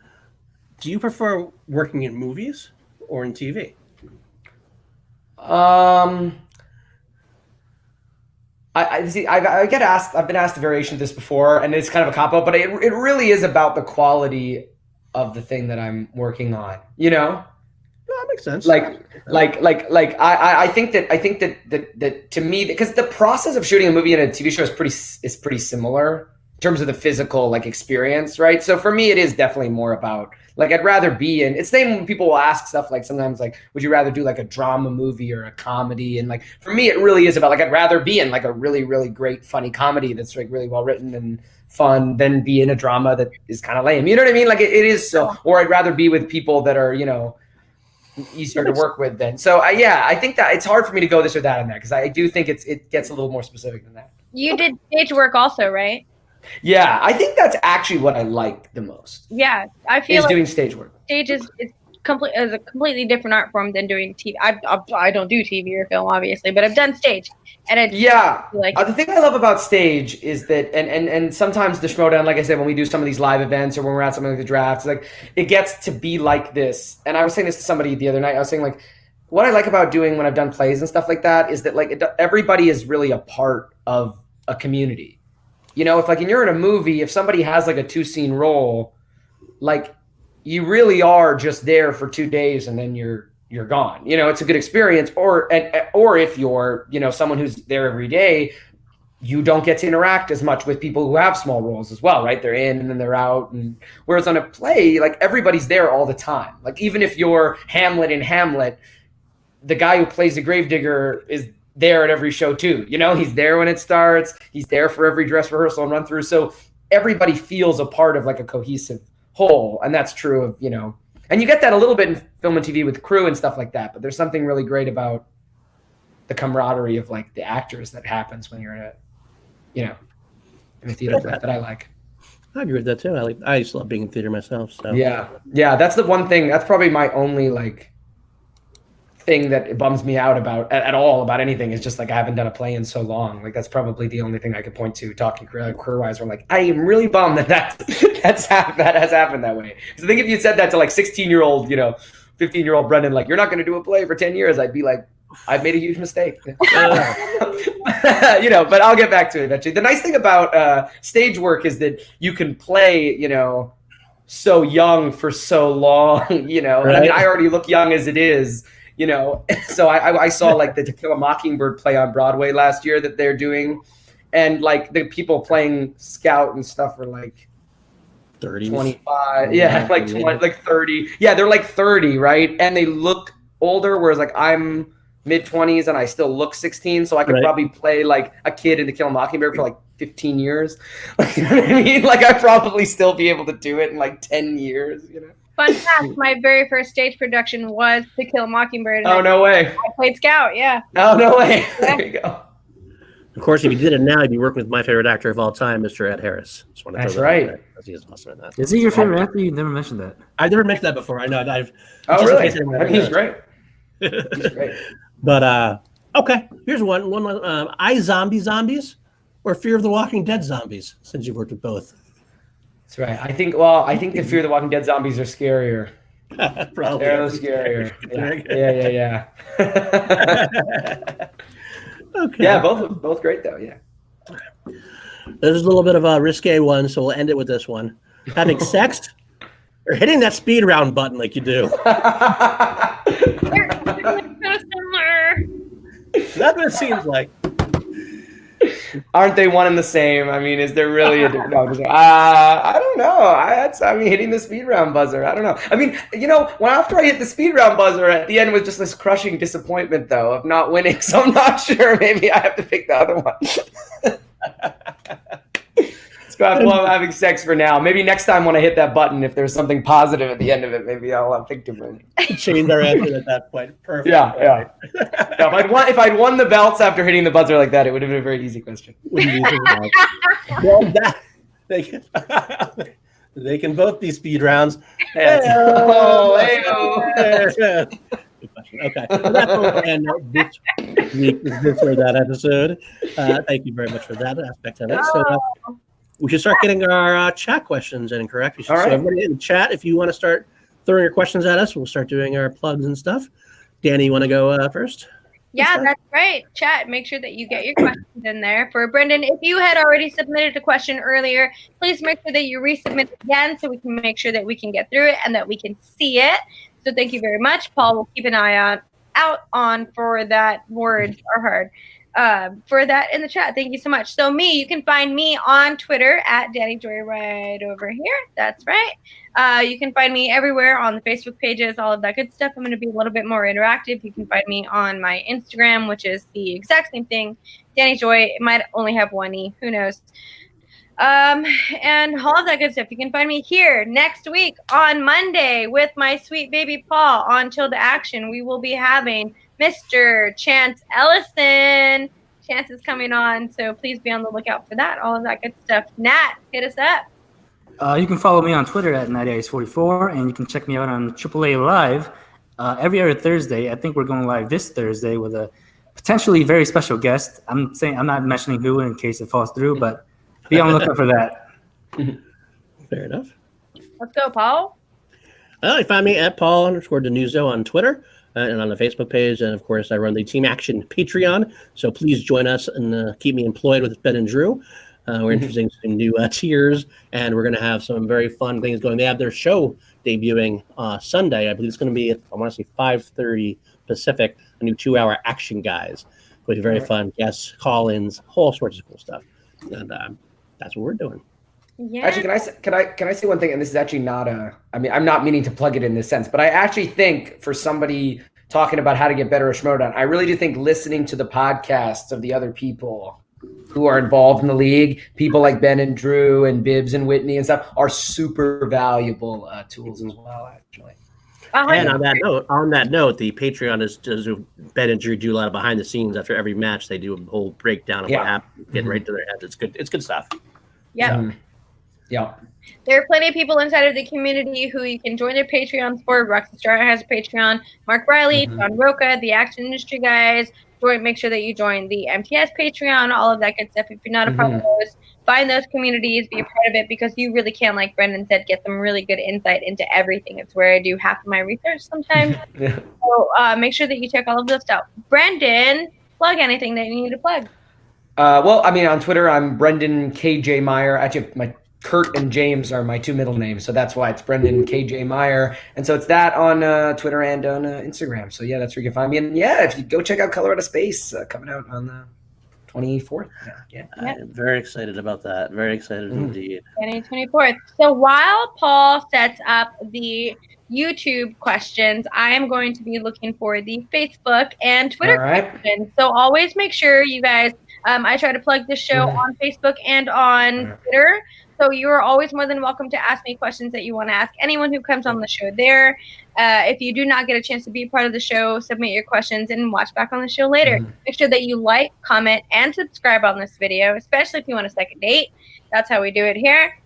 E: do you prefer working in movies or in TV?
D: I get asked. I've been asked a variation of this before, and it's kind of a cop-out, but it really is about the quality of the thing that I'm working on.
E: No, that makes sense.
D: I think that to me, because the process of shooting a movie and a TV show is pretty similar in terms of the physical experience, right? So for me, it is definitely more about I'd rather be in. It's the same when people will ask stuff sometimes would you rather do a drama movie or a comedy? And for me, it really is about I'd rather be in a really, really great funny comedy that's really well written and fun than be in a drama that is kind of lame. You know what I mean? It is so. Or I'd rather be with people that are easier to work with then. So I think that it's hard for me to go this or that on that, because I do think it gets a little more specific than that.
A: You did stage work also, right?
D: Yeah, I think that's actually what I like the most.
A: Yeah, I feel like
D: doing stage work.
A: Stage is a completely different art form than doing TV. I don't do TV or film, obviously, but I've done stage, and
D: the thing I love about stage is that, and sometimes the Schmoedown, like I said, when we do some of these live events or when we're at something like the draft, it gets to be like this. And I was saying this to somebody the other night. I was saying what I like about doing when I've done plays and stuff like that is that everybody is really a part of a community. If you're in a movie, if somebody has a 2-scene role, you really are just there for 2 days and then you're gone. It's a good experience. Or if you're, someone who's there every day, you don't get to interact as much with people who have small roles as well, right? They're in and then they're out. And whereas on a play, everybody's there all the time. Even if you're Hamlet in Hamlet, the guy who plays the gravedigger is there at every show too. He's there when it starts. He's there for every dress rehearsal and run through. So everybody feels a part of a cohesive whole. And that's true of, and you get that a little bit in film and TV with crew and stuff like that. But there's something really great about the camaraderie of the actors that happens when you're in a theater play that I like.
E: I agree with that too. I used to love being in theater myself. So
D: yeah. That's the one thing. That's probably my only thing that bums me out about at all about anything is just like I haven't done a play in so long. Like that's probably the only thing I could point to talking career wise. Where I'm like, I am really bummed that has happened that way. So I think if you said that to like 16-year-old, 15-year-old Brendan, like you're not going to do a play for 10 years, I'd be like, I've made a huge mistake. But I'll get back to it eventually. The nice thing about stage work is that you can play, so young for so long, Right. I mean, I already look young as it is. So I saw like the To Kill a Mockingbird play on Broadway last year that they're doing, and like the people playing Scout and stuff are like
E: 30s.
D: 25, yeah, like 20, like 30, yeah, they're like 30, right? And they look older, whereas like I'm mid-20s and I still look 16, so I could probably play like a kid in To Kill a Mockingbird for like 15 years. You know what I mean? Like I'd probably still be able to do it in like 10 years,
A: Fun fact, my very first stage production was To Kill a Mockingbird.
D: Oh, no way.
A: I played Scout, yeah.
D: Oh, no way. There you go.
E: Of course, if you did it now, you'd be working with my favorite actor of all time, Mr. Ed Harris.
D: That's right.
E: He's awesome at that.
C: Is he your favorite actor? You never mentioned that.
E: I've never mentioned that before. I know.
D: Really? I mean, he's great. He's great.
E: But, okay. Here's one. Zombies or Fear of the Walking Dead zombies, since you've worked with both.
D: That's right. I think the Fear of the Walking Dead zombies are scarier.
E: Probably.
D: They're a little scarier. Yeah.
E: Okay.
D: Yeah, both great though. Yeah.
E: There's a little bit of a risque one, so we'll end it with this one. Having sex or hitting that speed round button like you do.
A: They're so similar.
E: That's what it seems like.
D: Aren't they one and the same? I mean, is there really a difference? I don't know. Hitting the speed round buzzer. I don't know. I mean, after I hit the speed round buzzer, at the end was just this crushing disappointment, though, of not winning. So I'm not sure. Maybe I have to pick the other one. Well, having sex for now. Maybe next time when I hit that button, if there's something positive at the end of it, maybe I'll pick different.
E: Change our answer at that point. Perfect.
D: Yeah. If I'd won the belts after hitting the buzzer like that, it would have been a very easy question.
E: Well, they can both be speed rounds.
D: Hey-o.
E: Okay, so that's what we'll end this week this or that episode. Thank you very much for that aspect of it. So we should start getting our chat questions in, correct? So everybody in the chat, if you want to start throwing your questions at us, we'll start doing our plugs and stuff. Danie, you want to go first?
A: Yeah, that's right. Chat, make sure that you get your questions in there. For Brendan, if you had already submitted a question earlier, please make sure that you resubmit again so we can make sure that we can get through it and that we can see it. So thank you very much. Paul will keep an eye out on for that. Words are hard. For that in the chat. Thank you so much. So you can find me on Twitter at Danie Joy right over here. That's right. You can find me everywhere on the Facebook pages, all of that good stuff. I'm going to be a little bit more interactive. You can find me on my Instagram, which is the exact same thing. Danie Joy. It might only have one E. Who knows? And all of that good stuff. You can find me here next week on Monday with my sweet baby Paul on Chill to Action. We will be having Mr. Chance Ellison. Chance is coming on, so please be on the lookout for that. All of that good stuff. Nat, hit us up.
C: You can follow me on Twitter at NatIce44, and you can check me out on AAA Live every other Thursday. I think we're going live this Thursday with a potentially very special guest. I'm not mentioning who in case it falls through, but be on the lookout for that.
E: Fair enough.
A: Let's go, Paul.
E: You find me at Paul_DiNuzzo on Twitter and on the Facebook page. And, of course, I run the Team Action Patreon. So please join us and keep me employed with Ben and Drew. We're introducing some new tiers, and we're going to have some very fun things going. They have their show debuting Sunday. I believe it's going to be, I want to say 5:30 Pacific, a new 2-hour Action Guys. It'll be very fun. Guests, call-ins, whole sorts of cool stuff. And that's what we're doing.
A: Yeah.
D: Actually, can I say one thing? And this is actually not I'm not meaning to plug it in this sense, but I actually think for somebody talking about how to get better at Schmoedown, I really do think listening to the podcasts of the other people who are involved in the league, people like Ben and Drew and Bibbs and Whitney and stuff, are super valuable tools as well, actually.
E: And on that note, the Patreon does Ben and Drew do a lot of behind the scenes after every match. They do a whole breakdown of what happened, getting right to their heads. It's good. It's good stuff.
A: Yeah.
D: Yeah.
A: There are plenty of people inside of the community who you can join their Patreons for. Roxy Star has a Patreon. Mark Riley, John Roca, the Action Industry guys. Make sure that you join the MTS Patreon, all of that good stuff. If you're not a part of those, find those communities, be a part of it, because you really can, like Brendan said, get some really good insight into everything. It's where I do half of my research sometimes. So make sure that you check all of those out. Brendan, plug anything that you need to plug.
D: Well, I mean, on Twitter, I'm Brendan KJ Meyer. Actually, my Kurt and James are my two middle names, so that's why it's Brendan KJ Meyer. And so it's that on Twitter and on Instagram. So yeah, that's where you can find me. And yeah, if you go check out Color Out of Space, coming out on the 24th. Yeah.
E: I'm very excited about that. Very excited indeed.
A: January 24th. So while Paul sets up the YouTube questions, I am going to be looking for the Facebook and Twitter questions. So always make sure you guys, I try to plug this show on Facebook and on Twitter. So you are always more than welcome to ask me questions that you want to ask anyone who comes on the show there. If you do not get a chance to be part of the show, submit your questions and watch back on the show later. Make sure that you like, comment, and subscribe on this video, especially if you want a second date. That's how we do it here.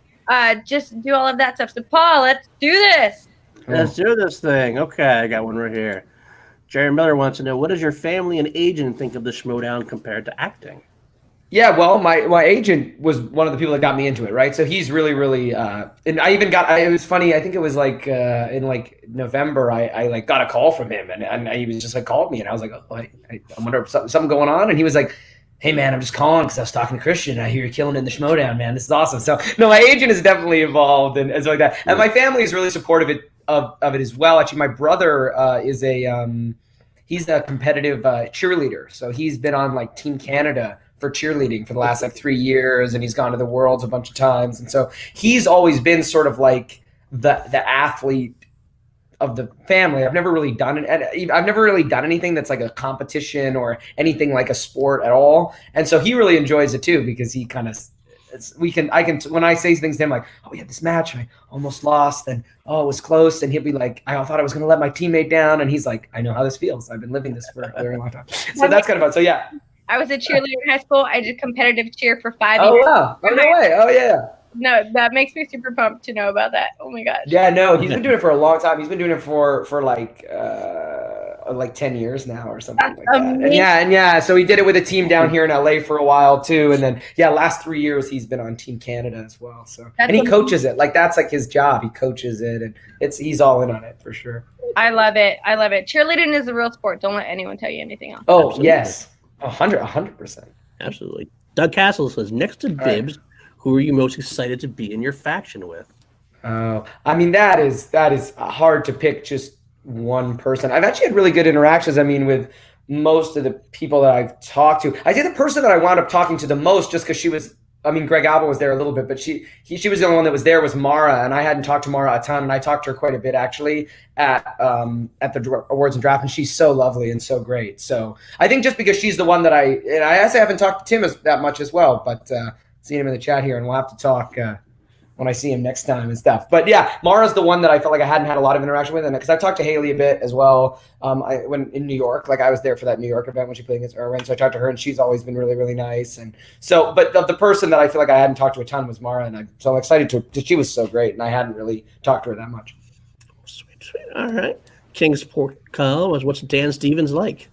A: Just do all of that stuff. So, Paul, let's do this.
E: Let's do this thing. Okay, I got one right here. Jerry Miller wants to know, what does your family and agent think of the Schmoedown compared to acting?
D: Yeah, well, my agent was one of the people that got me into it, right? So he's really, really, and I even it was funny. I think it was like in like November, I like got a call from him, and he was just like called me, and I was like, oh, I wonder if something going on, and he was like, hey man, I'm just calling because I was talking to Christian, and I hear you're killing in the Schmoedown, man. This is awesome. So no, my agent is definitely involved and stuff like that, and my family is really supportive of it as well. Actually, my brother is he's a competitive cheerleader, so he's been on like Team Canada for cheerleading for the last like 3 years, and he's gone to the Worlds a bunch of times, and so he's always been sort of like the athlete of the family. I've never really done it. I've never really done anything that's like a competition or anything like a sport at all, and so he really enjoys it too, because he kind of when I say things to him like, oh, we had this match and I almost lost, and oh, it was close, and he'll be like, I thought I was going to let my teammate down, and he's like, I know how this feels. I've been living this for a very long time. So that's kind of fun. So yeah.
A: I was a cheerleader in high school. I did competitive cheer for 5 years.
D: Oh, wow. Oh, no way. Oh, yeah.
A: No, that makes me super pumped to know about that. Oh, my gosh.
D: Yeah, no, he's been doing it for a long time. He's been doing it for like 10 years now or something like that. And yeah, so he did it with a team down here in LA for a while, too. And then, last 3 years, he's been on Team Canada as well. So and he coaches it. Like, that's like his job. He coaches it, and he's all in on it for sure.
A: I love it. Cheerleading is a real sport. Don't let anyone tell you anything else.
D: Oh, absolutely. Yes. 100%.
E: Absolutely. Doug Castle says, next to Bibbs, who are you most excited to be in your faction with?
D: I mean, that is hard to pick just one person. I've actually had really good interactions. I mean, with most of the people that I've talked to. I think the person that I wound up talking to the most, just because she was, I mean, Greg Alba was there a little bit, but she was the only one that was there, was Mara, and I hadn't talked to Mara a ton, and I talked to her quite a bit actually at the awards and draft, and she's so lovely and so great. So I think just because she's the one that I actually haven't talked to Tim that much as well, but seeing him in the chat here, and we'll have to talk when I see him next time and stuff. But yeah, Mara's the one that I felt like I hadn't had a lot of interaction with, and because I've talked to Haley a bit as well. When in New York, like I was there for that New York event when she played against Irwin, so I talked to her, and she's always been really, really nice. And so, but the person that I feel like I hadn't talked to a ton was Mara, and so I'm excited to. She was so great, and I hadn't really talked to her that much.
E: Sweet. All right, King's Port Kyle was, what's Dan Stevens like?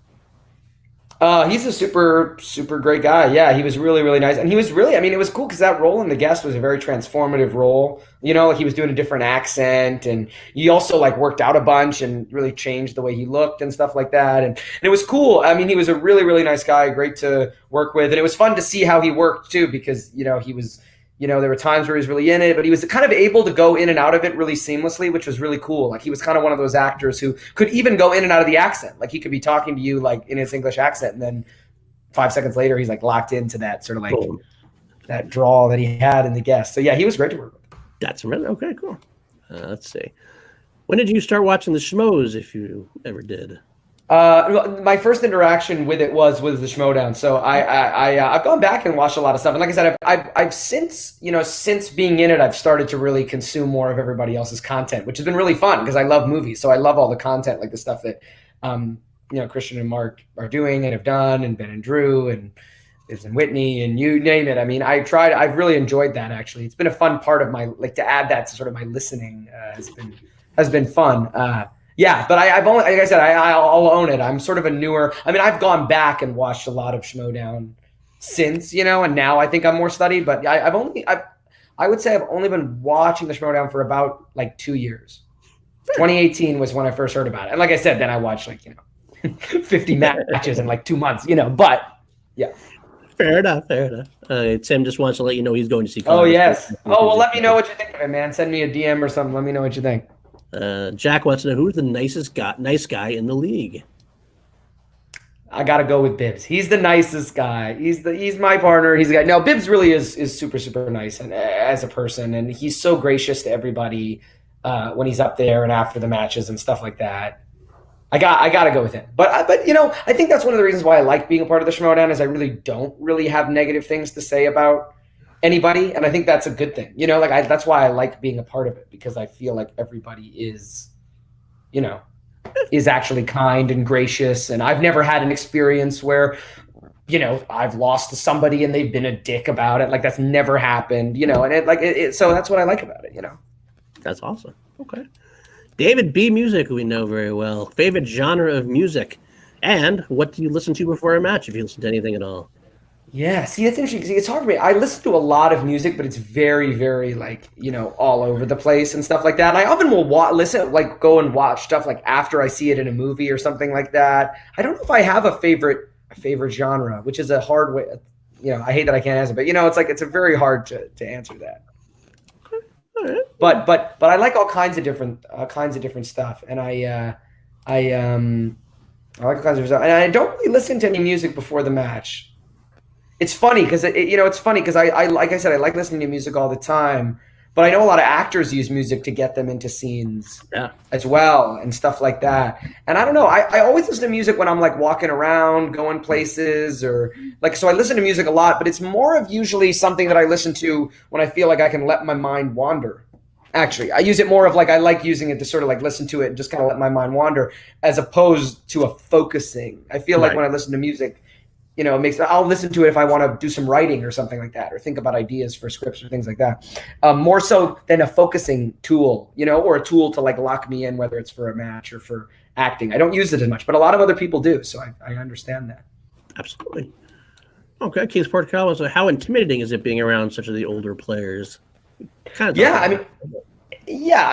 D: He's a super, super great guy. Yeah, he was really, really nice. And he was really, I mean, it was cool because that role in The Guest was a very transformative role. You know, like he was doing a different accent, and he also like worked out a bunch and really changed the way he looked and stuff like that. And it was cool. I mean, he was a really, really nice guy, great to work with. And it was fun to see how he worked too, because, you know, he was, you know, there were times where he was really in it, but he was kind of able to go in and out of it really seamlessly, which was really cool. Like he was kind of one of those actors who could even go in and out of the accent. Like he could be talking to you like in his English accent, and then 5 seconds later, he's like locked into that sort of like that drawl that he had in The Guest. So yeah, he was great to work with.
E: That's really okay. Cool. Let's see. When did you start watching the Schmoes, if you ever did?
D: My first interaction with it was with the Schmoedown. So I've gone back and watched a lot of stuff. And like I said, I've since being in it, I've started to really consume more of everybody else's content, which has been really fun because I love movies. So I love all the content, like the stuff that, Christian and Mark are doing and have done, and Ben and Drew and Bibbs and Whitney and you name it. I mean, I've really enjoyed that actually. It's been a fun part of my, like, to add that to sort of my listening has been fun. Yeah, but I've only, like I said, I'll own it. I'm sort of a newer, I mean, I've gone back and watched a lot of Schmoedown since, and now I think I'm more studied, but I would say I've only been watching the Schmoedown for about like 2 years. 2018 was when I first heard about it. And like I said, then I watched 50 matches in like 2 months, but yeah.
E: Fair enough. Tim just wants to let you know he's going to see
D: Columbus. Oh, yes. Oh, well, let me know what you think of it, man. Send me a DM or something. Let me know what you think.
E: Jack wants to know who's the nice guy in the league.
D: I got to go with Bibbs. He's the nicest guy. He's my partner. He's the guy. No, Bibbs really is super, super nice and as a person. And he's so gracious to everybody when he's up there and after the matches and stuff like that. I got to go with him. But I think that's one of the reasons why I like being a part of the Schmoedown is I really don't really have negative things to say about anybody. And I think that's a good thing. That's why I like being a part of it, because I feel like everybody is actually kind and gracious. And I've never had an experience where, I've lost to somebody and they've been a dick about it. Like, that's never happened, and so that's what I like about it,
E: That's awesome. Okay. David B. Music, we know very well. Favorite genre of music, and what do you listen to before a match, if you listen to anything at all?
D: Yeah, see, that's interesting. See, it's hard for me. I listen to a lot of music, but it's very, very all over the place and stuff like that. And I often will go and watch stuff like after I see it in a movie or something like that. I don't know if I have a favorite genre, which is a hard way. I hate that I can't answer, but it's a very hard to answer that.
E: Right.
D: But I like all kinds of different stuff, and I like all kinds of different stuff, and I don't really listen to any music before the match. It's funny because I like I said, I like listening to music all the time, but I know a lot of actors use music to get them into scenes as well and stuff like that. And I don't know, I always listen to music when I'm like walking around, going places, or so I listen to music a lot, but it's more of usually something that I listen to when I feel like I can let my mind wander. Actually, I use it more of I like using it to sort of listen to it and just kind of let my mind wander, as opposed to a focusing. I feel like when I listen to music, I'll listen to it if I want to do some writing or something like that, or think about ideas for scripts or things like that. More so than a focusing tool, or a tool to lock me in, whether it's for a match or for acting. I don't use it as much, but a lot of other people do. So I understand that.
E: Absolutely. Okay. Keith Portcal, so how intimidating is it being around such of the older players?
D: I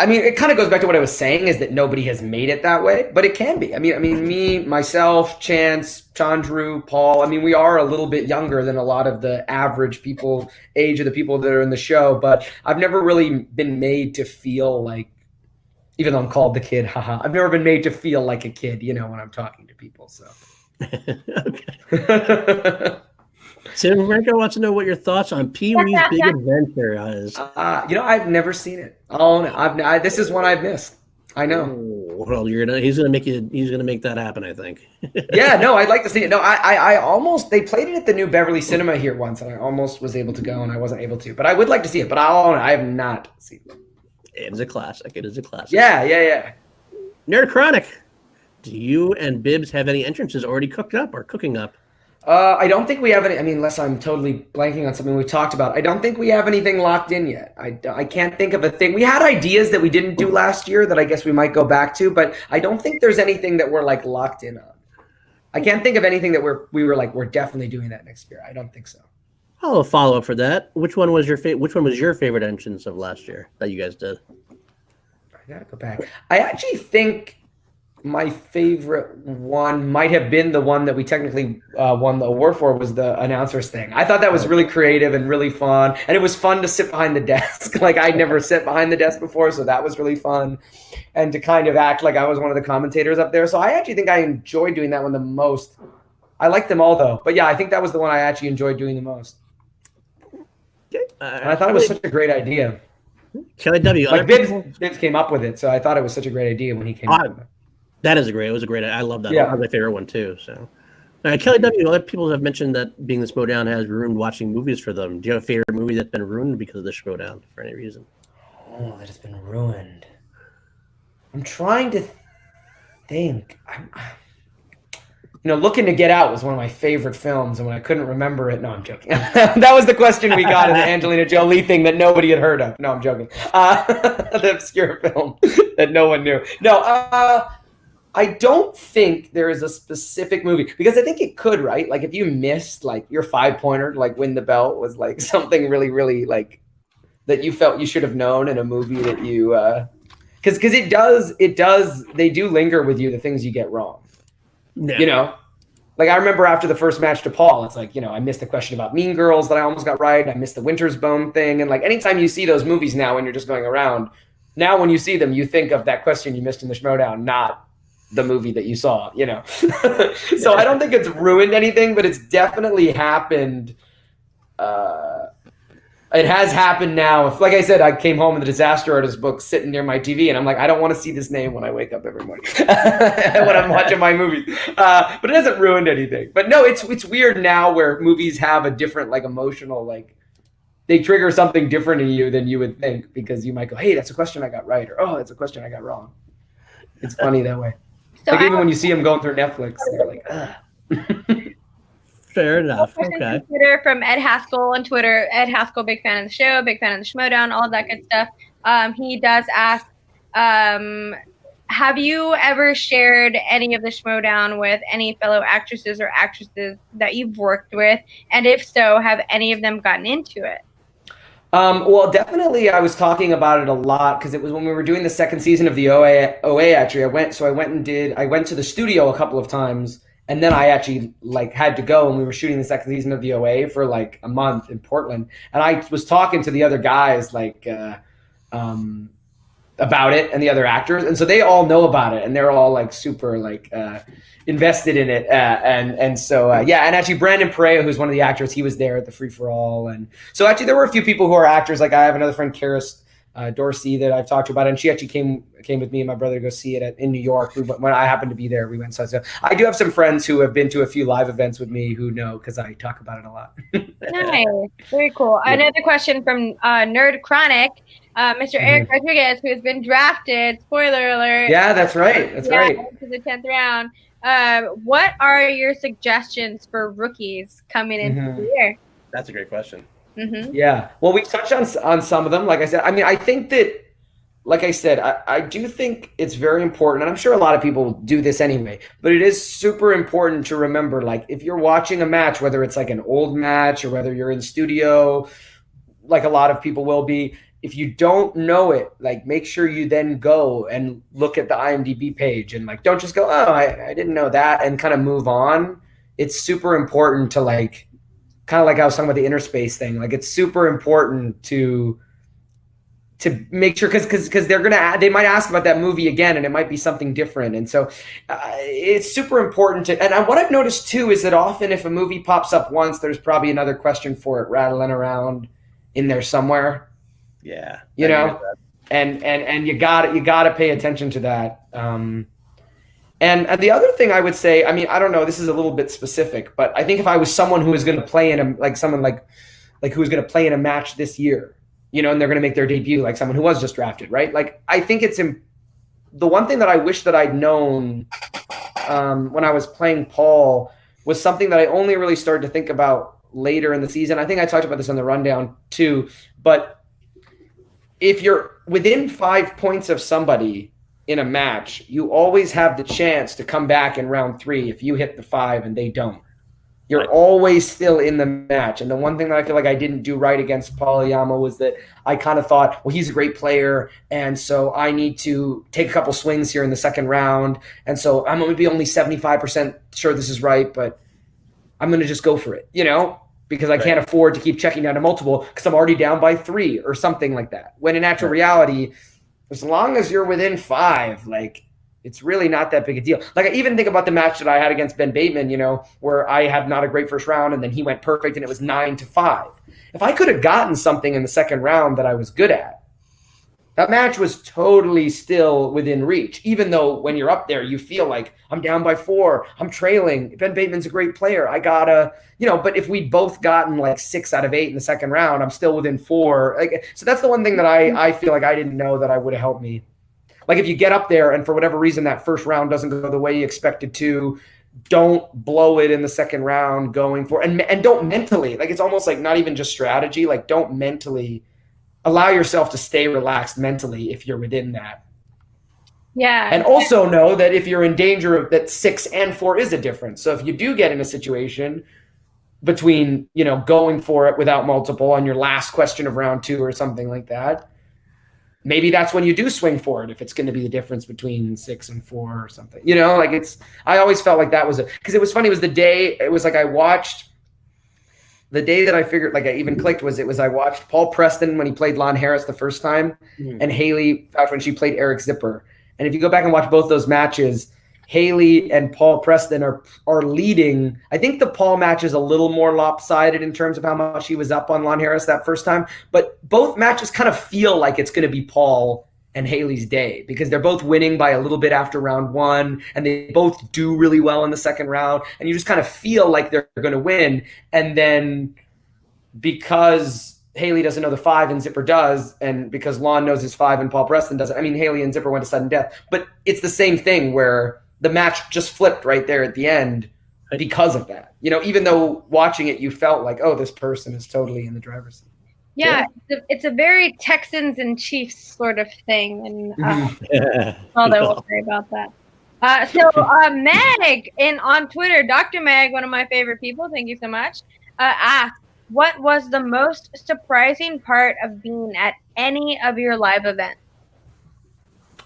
D: mean, it kind of goes back to what I was saying, is that nobody has made it that way, but it can be. I mean, me, myself, Chance, Chandru, Paul, I mean, we are a little bit younger than a lot of the average age of the people that are in the show, but I've never really been made to feel like, even though I'm called the kid, I've never been made to feel like a kid, when I'm talking to people, so.
E: Okay. Tim Renko wants to know what your thoughts on Pee-wee's Big Adventure is.
D: I've never seen it. Oh, no, this is one I've missed. I know.
E: Well, he's gonna make that happen, I think.
D: Yeah, no, I'd like to see it. No, I almost, they played it at the new Beverly Cinema here once, and I almost was able to go, and I wasn't able to. But I would like to see it. But I have not seen it.
E: It is a classic.
D: Yeah.
E: Nerd Chronic. Do you and Bibbs have any entrances already cooked up or cooking up?
D: I don't think we have any. I mean, unless I'm totally blanking on something we talked about. I don't think we have anything locked in yet. I can't think of a thing. We had ideas that we didn't do last year that I guess we might go back to, but I don't think there's anything that we're locked in on. I can't think of anything that we're definitely doing that next year. I don't think so.
E: I'll have a follow up for that. Which one was your favorite entrance of last year that you guys did?
D: I gotta go back. I actually think my favorite one might have been the one that we technically won the award for, was the announcers thing. I thought that was really creative and really fun. And it was fun to sit behind the desk. I'd never sit behind the desk before, so that was really fun. And to kind of act like I was one of the commentators up there. So I actually think I enjoyed doing that one the most. I liked them all, though. But yeah, I think that was the one I actually enjoyed doing the most. And I thought it was such a great idea.
E: Kelly W.
D: Bibbs came up with it, so I thought it was such a great idea when he came up with it.
E: It was a great. I love that. Yeah. That was my favorite one too. So, Kelly W. Other people have mentioned that being the Schmoedown has ruined watching movies for them. Do you have a favorite movie that's been ruined because of the Schmoedown for any reason?
D: Oh, that has been ruined. I'm trying to think. Looking to Get Out was one of my favorite films, and when I couldn't remember it, no, I'm joking. That was the question we got in the Angelina Jolie thing that nobody had heard of. No, I'm joking. The obscure film that no one knew. No, I don't think there is a specific movie, because I think it could, right? Like if you missed like your 5-pointer, like Win the Belt was like something really, really like that you felt you should have known in a movie that you, because it does, they do linger with you, the things you get wrong.
E: Yeah.
D: Like I remember after the first match to Paul, it's like, I missed the question about Mean Girls that I almost got right. I missed the Winter's Bone thing. And like anytime you see those movies now when you're just going around, now when you see them, you think of that question you missed in the Schmoedown, not the movie that you saw, So I don't think it's ruined anything, but it's definitely happened. It has happened now. If, like I said, I came home with the Disaster Artist book sitting near my TV, and I'm like, I don't want to see this name when I wake up every morning when I'm watching my movies. But it hasn't ruined anything. But no, it's weird now where movies have a different like emotional, like they trigger something different in you than you would think, because you might go, hey, that's a question I got right, or oh, that's a question I got wrong. It's funny that way.
A: So
D: like even when you see them going through Netflix, you're like,
E: Fair enough.
A: Questions
E: Okay.
A: on Twitter from Ed Haskell on Twitter. Ed Haskell, big fan of the show, big fan of the Schmoedown, all of that good stuff. He does ask, have you ever shared any of the Schmoedown with any fellow actresses or actresses that you've worked with? And if so, have any of them gotten into it?
D: Well, definitely I was talking about it a lot because it was when we were doing the second season of the OA actually. I went to the studio a couple of times, and then I actually like had to go, and we were shooting the second season of the OA for like a month in Portland. And I was talking to the other guys like about it, and the other actors, and so they all know about it, and they're all like super like invested in it, and so and actually Brandon Perea, who's one of the actors, he was there at the free for all, and so actually there were a few people who are actors. Like I have another friend, Karis Dorsey, that I've talked to about it, and she actually came with me and my brother to go see it in New York. When I happened to be there, we went. So I do have some friends who have been to a few live events with me who know, because I talk about it a lot.
A: Nice, very cool. Yeah. Another question from Nerd Chronic. Mr. Eric Rodriguez, who has been drafted, spoiler alert.
D: Yeah, that's right. That's right.
A: To the 10th round. What are your suggestions for rookies coming into the year?
E: That's a great question.
D: Yeah. Well, we touched on some of them. Like I said, I mean, I think that, like I said, I do think it's very important, and I'm sure a lot of people do this anyway, but it is super important to remember, like, if you're watching a match, whether it's like an old match or whether you're in studio, like a lot of people will be, if you don't know it, like make sure you then go and look at the IMDb page, and like don't just go, oh, I didn't know that, and kind of move on. It's super important to like, kind of like I was talking about the inner space thing. Like it's super important to make sure, because they might ask about that movie again, and it might be something different, and so it's super important to. And what I've noticed too is that often if a movie pops up once, there's probably another question for it rattling around in there somewhere.
E: Yeah,
D: and you gotta pay attention to that. And the other thing I would say, I mean, I don't know, this is a little bit specific, but I think if I was someone who was going to play in who was going to play in a match this year, and they're going to make their debut, like someone who was just drafted, right? Like I think it's the one thing that I wish that I'd known when I was playing Paul was something that I only really started to think about later in the season. I think I talked about this on the rundown too, but if you're within 5 points of somebody in a match, you always have the chance to come back in round 3 if you hit the 5 and they don't. You're always still in the match. And the one thing that I feel like I didn't do right against Paul Oyama was that I kind of thought, well, he's a great player, and so I need to take a couple swings here in the second round. And so I'm going to be only 75% sure this is right, but I'm going to just go for it, because I can't afford to keep checking down to multiple because I'm already down by 3 or something like that. When in actual reality, as long as you're within 5, like it's really not that big a deal. Like I even think about the match that I had against Ben Bateman, where I had not a great first round and then he went perfect and it was 9-5. If I could have gotten something in the second round that I was good at, that match was totally still within reach, even though when you're up there, you feel like I'm down by 4, I'm trailing. Ben Bateman's a great player. I gotta, but if we'd both gotten like 6 out of 8 in the second round, I'm still within 4. So that's the one thing that I feel like I didn't know that I would have helped me. Like if you get up there and for whatever reason that first round doesn't go the way you expected to, don't blow it in the second round going for, and don't mentally, like, it's almost like not even just strategy, like don't mentally allow yourself to stay relaxed mentally if you're within that.
A: Yeah.
D: And also know that if you're in danger of that 6 and 4 is a difference. So if you do get in a situation between, you know, going for it without multiple on your last question of round 2 or something like that, maybe that's when you do swing for it, if it's going to be the difference between 6 and 4 or something, you know, like I always felt like that was because it was funny. It was the day, it was like I watched the day that I figured, like I even clicked I watched Paul Preston when he played Lon Harris the first time and Haley when she played Eric Zipper. And if you go back and watch both those matches, Haley and Paul Preston are leading. I think the Paul match is a little more lopsided in terms of how much he was up on Lon Harris that first time. But both matches kind of feel like it's going to be Paul and Haley's day because they're both winning by a little bit after round 1, and they both do really well in the second round. And you just kind of feel like they're going to win. And then because Haley doesn't know the 5 and Zipper does, and because Lon knows his 5 and Paul Preston doesn't. I mean, Haley and Zipper went to sudden death, but it's the same thing where the match just flipped right there at the end because of that. You know, even though watching it, you felt like, oh, this person is totally in the driver's seat.
A: Yeah, it's a very Texans and Chiefs sort of thing, and all that will say about that. So Meg on Twitter, Dr. Meg, one of my favorite people, thank you so much, asked, what was the most surprising part of being at any of your live events?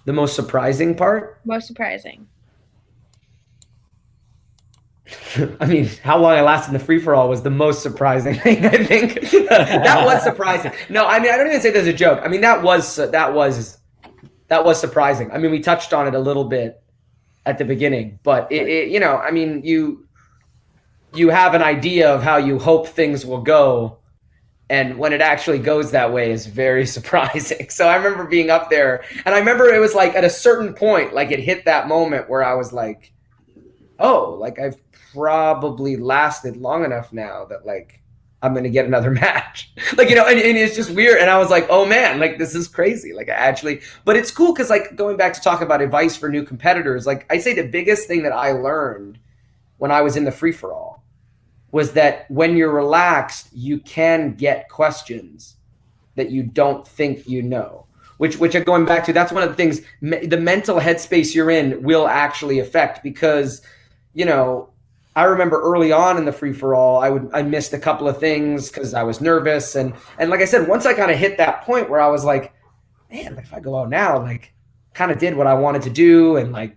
D: The most surprising part?
A: Most surprising.
D: I mean, how long I lasted in the free-for-all was the most surprising thing, I think. That was surprising. No, I mean, I don't even say there's a joke. I mean, that was surprising. I mean, we touched on it a little bit at the beginning, but it you know, I mean, you have an idea of how you hope things will go, and when it actually goes that way is very surprising. So I remember being up there, and I remember it was like at a certain point, like it hit that moment where I was like, oh, like I've probably lasted long enough now that like I'm going to get another match. Like, you know, and it's just weird. And I was like, oh man, like this is crazy. Like I actually, but it's cool because like going back to talk about advice for new competitors, like I say the biggest thing that I learned when I was in the free-for-all was that when you're relaxed, you can get questions that you don't think you know. Which going back to, that's one of the things, the mental headspace you're in will actually affect, because, you know, I remember early on in the free-for-all, I missed a couple of things because I was nervous. And like I said, once I kind of hit that point where I was like, man, if I go out now, like kind of did what I wanted to do. And like,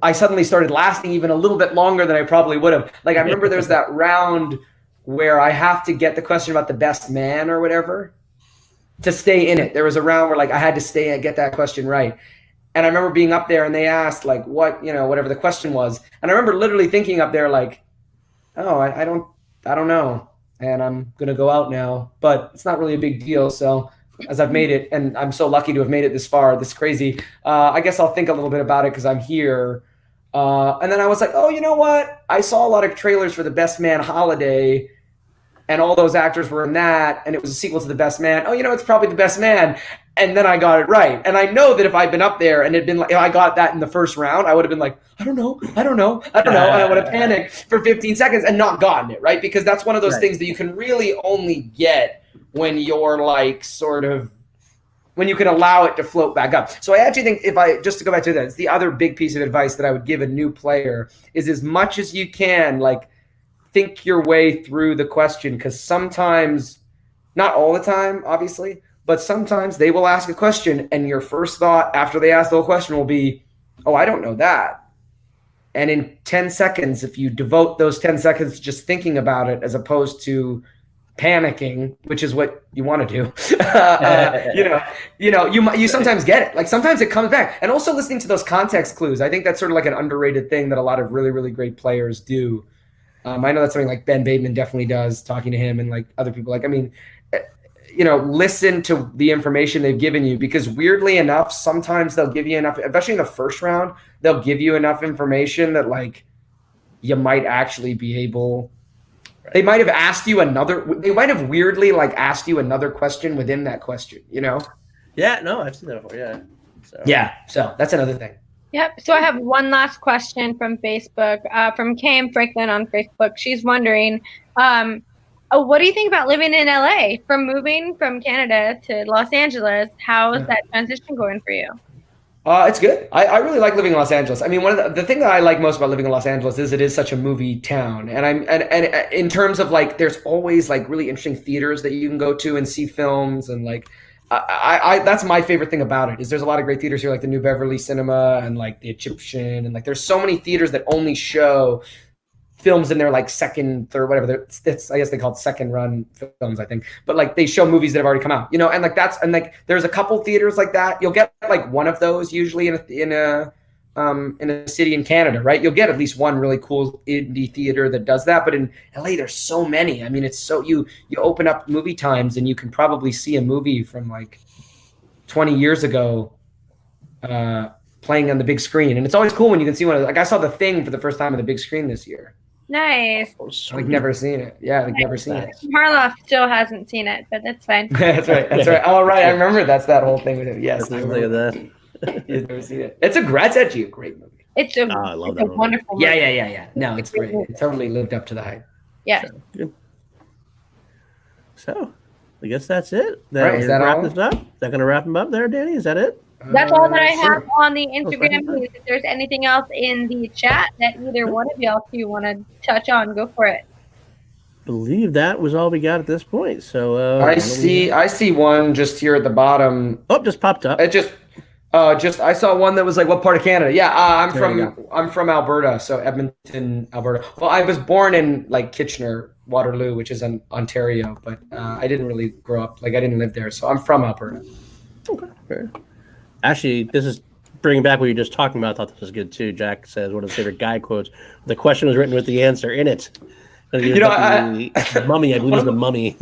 D: I suddenly started lasting even a little bit longer than I probably would have. Like, I remember there's that round where I have to get the question about the best man or whatever to stay in it. There was a round where like I had to stay and get that question right. And I remember being up there and they asked like what, you know, whatever the question was. And I remember literally thinking up there like, oh, I don't know. And I'm going to go out now, but it's not really a big deal. So as I've made it, and I'm so lucky to have made it this far, this crazy, I guess I'll think a little bit about it because I'm here. And then I was like, oh, you know what? I saw a lot of trailers for the Best Man Holiday, and all those actors were in that, and it was a sequel to The Best Man. Oh, you know, it's probably The Best Man. And then I got it right. And I know that if I'd been up there and it'd been like, if I got that in the first round, I would have been like, I don't know. And I would have panicked for 15 seconds and not gotten it, right? Because that's one of those things that you can really only get when you're like sort of, when you can allow it to float back up. So I actually think just to go back to that, it's the other big piece of advice that I would give a new player is as much as you can, like, think your way through the question, because sometimes, not all the time, obviously, but sometimes they will ask a question and your first thought after they ask the whole question will be, oh, I don't know that. And in 10 seconds, if you devote those 10 seconds to just thinking about it as opposed to panicking, which is what you want to do, you sometimes get it. Like sometimes it comes back. And also listening to those context clues. I think that's sort of like an underrated thing that a lot of really, really great players do. I know that's something like Ben Bateman definitely does, talking to him and like other people. Like, I mean, listen to the information they've given you, because weirdly enough, sometimes they'll give you enough, especially in the first round, they'll give you enough information that like you might actually be able. They might have asked you they might have weirdly like asked you another question within that question, you know?
E: Yeah, no, I've seen that before. Yeah.
D: So that's another thing.
A: Yep. So I have one last question from Facebook, from Cam Franklin on Facebook. She's wondering, what do you think about living in LA? From moving from Canada to Los Angeles, how is that transition going for you?
D: It's good. I really like living in Los Angeles. I mean, one of the thing that I like most about living in Los Angeles is it is such a movie town. And in terms of like, there's always like really interesting theaters that you can go to and see films. And like, I that's my favorite thing about it is there's a lot of great theaters here, like the New Beverly Cinema and like the Egyptian. And like, there's so many theaters that only show films in their like second, third, whatever. It's I guess they call it second run films, I think. But like they show movies that have already come out, and like and like there's a couple theaters like that. You'll get like one of those usually in a city in Canada, right? You'll get at least one really cool indie theater that does that. But in LA, there's so many. I mean, it's so you open up Movie Times and you can probably see a movie from like 20 years ago playing on the big screen, and it's always cool when you can see one. Like I saw The Thing for the first time on the big screen this year.
A: Nice.
D: Like never seen it. Yeah, like never seen it.
A: Harloff still hasn't seen it, but that's fine.
D: That's right. That's right. All right, I remember that's that whole thing with him. Yes, I
E: Look at that.
D: You've never seen it. That's actually a great movie.
A: It's a,
E: I love
A: it's a
E: that movie.
A: wonderful movie.
D: Yeah. No, it's great. It totally lived up to the hype.
A: Yeah.
E: So, I guess that's it.
D: Right, is that
E: wrap
D: all?
E: this up? Is that going to wrap him up there, Danny? Is that it?
A: That's all that I have
D: Sure.
A: on the Instagram. Please, if there's anything else in the chat that either one of y'all two want to touch on, go for it.
E: Believe that was all we got at this point. So
D: I see one just here at the bottom.
E: Oh, just popped up.
D: It just I saw one that was like, what part of Canada? Yeah, I'm
E: There
D: from Alberta, so Edmonton, Alberta. Well, I was born in like Kitchener, Waterloo, which is in Ontario, but I didn't really grow up. Like I didn't live there, so I'm from Alberta.
E: Okay. Fair. Actually, this is bringing back what you were just talking about. I thought this was good too. Jack says one of his favorite Ghai quotes. The question was written with the answer in it.
D: You know,
E: the mummy, I believe it was the mummy.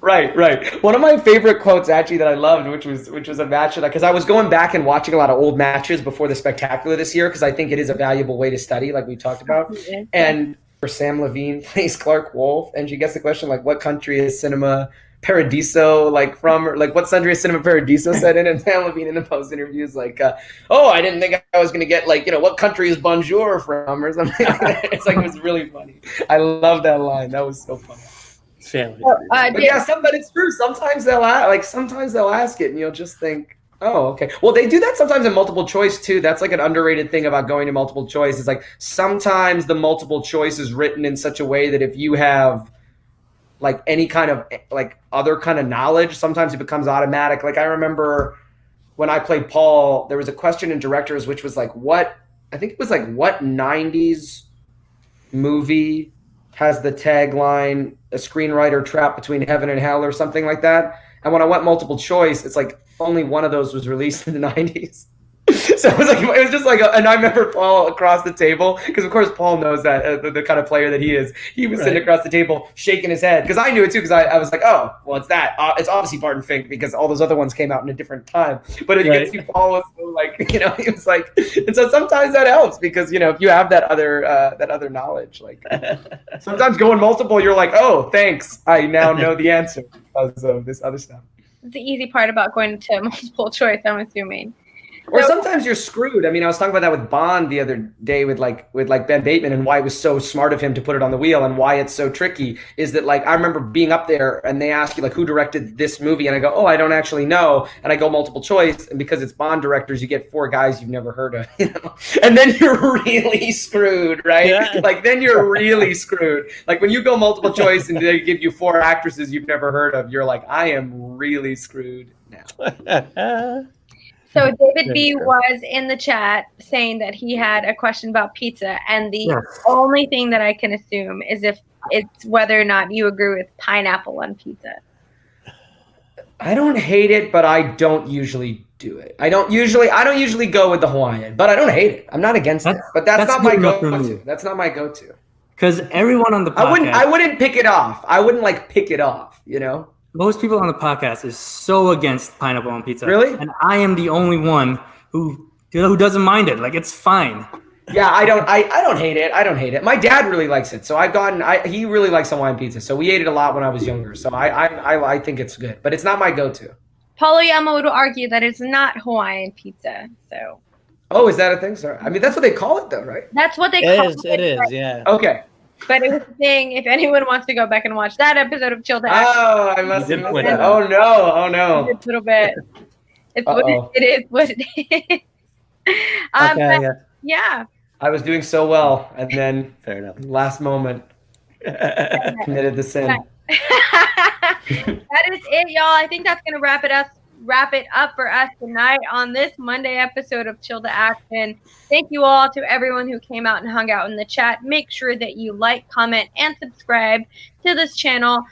D: Right. One of my favorite quotes actually that I loved, which was a match that because I was going back and watching a lot of old matches before the Spectacular this year because I think it is a valuable way to study, like we talked about. And Sam Levine plays Clark Wolf, and she gets the question like, "What country is Cinema Paradiso like from?" Or like, "What country is Cinema Paradiso set in?" And Sam Levine in the post interview is like, "Oh, I didn't think I was gonna get like, what country is Bonjour from or something." Like that. It's like it was really funny. I love that line. That was so funny. But yeah, but it's true. Sometimes they'll ask it, and you'll just think, "Oh, okay." Well, they do that sometimes in multiple choice too. That's like an underrated thing about going to multiple choice. It's like sometimes the multiple choice is written in such a way that if you have like any kind of like other kind of knowledge, sometimes it becomes automatic. Like I remember when I played Paul, there was a question in directors which was like, what 90s movie has the tagline "a screenwriter trapped between heaven and hell" or something like that. And when I went multiple choice, it's like only one of those was released in the 90s. So it was just like, and I remember Paul across the table, because of course Paul knows that the kind of player that he is. He was sitting across the table shaking his head, because I knew it too, because I was like, oh, well, it's that. It's obviously Barton Fink, because all those other ones came out in a different time. But you can see Paul was so like, he was like, and so sometimes that helps, because, if you have that other knowledge, like sometimes going multiple, you're like, oh, thanks, I now know the answer because of this other stuff.
A: The easy part about going to multiple choice, I'm assuming.
D: Or sometimes you're screwed. I mean, I was talking about that with Bond the other day with Ben Bateman, and why it was so smart of him to put it on the wheel, and why it's so tricky is that, like, I remember being up there and they ask you, like, who directed this movie? And I go, oh, I don't actually know. And I go multiple choice. And because it's Bond directors, you get 4 guys you've never heard of, and then you're really screwed, right? Yeah. Like, then you're really screwed. Like, when you go multiple choice and they give you 4 actresses you've never heard of, you're like, I am really screwed now.
A: So David B was in the chat saying that he had a question about pizza, and the only thing that I can assume is if it's whether or not you agree with pineapple on pizza.
D: I don't hate it, but I don't usually do it. I don't usually go with the Hawaiian, but I don't hate it. I'm not against it, but that's not my go-to. That's not my go-to.
C: Because everyone on the podcast,
D: I wouldn't pick it off. I wouldn't like pick it off,
C: Most people on the podcast is so against pineapple on pizza.
D: Really?
C: And I am the only one who doesn't mind it. Like, it's fine.
D: Yeah, I don't hate it. I don't hate it. My dad really likes it. So he really likes Hawaiian pizza. So we ate it a lot when I was younger. So I think it's good, but it's not my go-to.
A: Paulo Yama would argue that it's not Hawaiian pizza. So.
D: Oh, is that a thing? Sorry. I mean, that's what they call it, though, right?
A: That's what they call
E: It is, yeah.
D: Okay.
A: But it was a thing. If anyone wants to go back and watch that episode of Chill to Action,
D: Oh, I must
E: You
D: have
E: did
D: missed
E: point
D: that.
E: that out.
D: Oh no! Oh no!
A: a little bit. It's what it is. What it is.
E: Okay,
A: But, yeah.
D: I was doing so well, and then
E: fair enough.
D: last moment committed the sin.
A: That is it, y'all. I think that's gonna wrap it up for us tonight on this Monday episode of Chill to Action. Thank you all to everyone who came out and hung out in the chat. Make sure that you like, comment, and subscribe to this channel.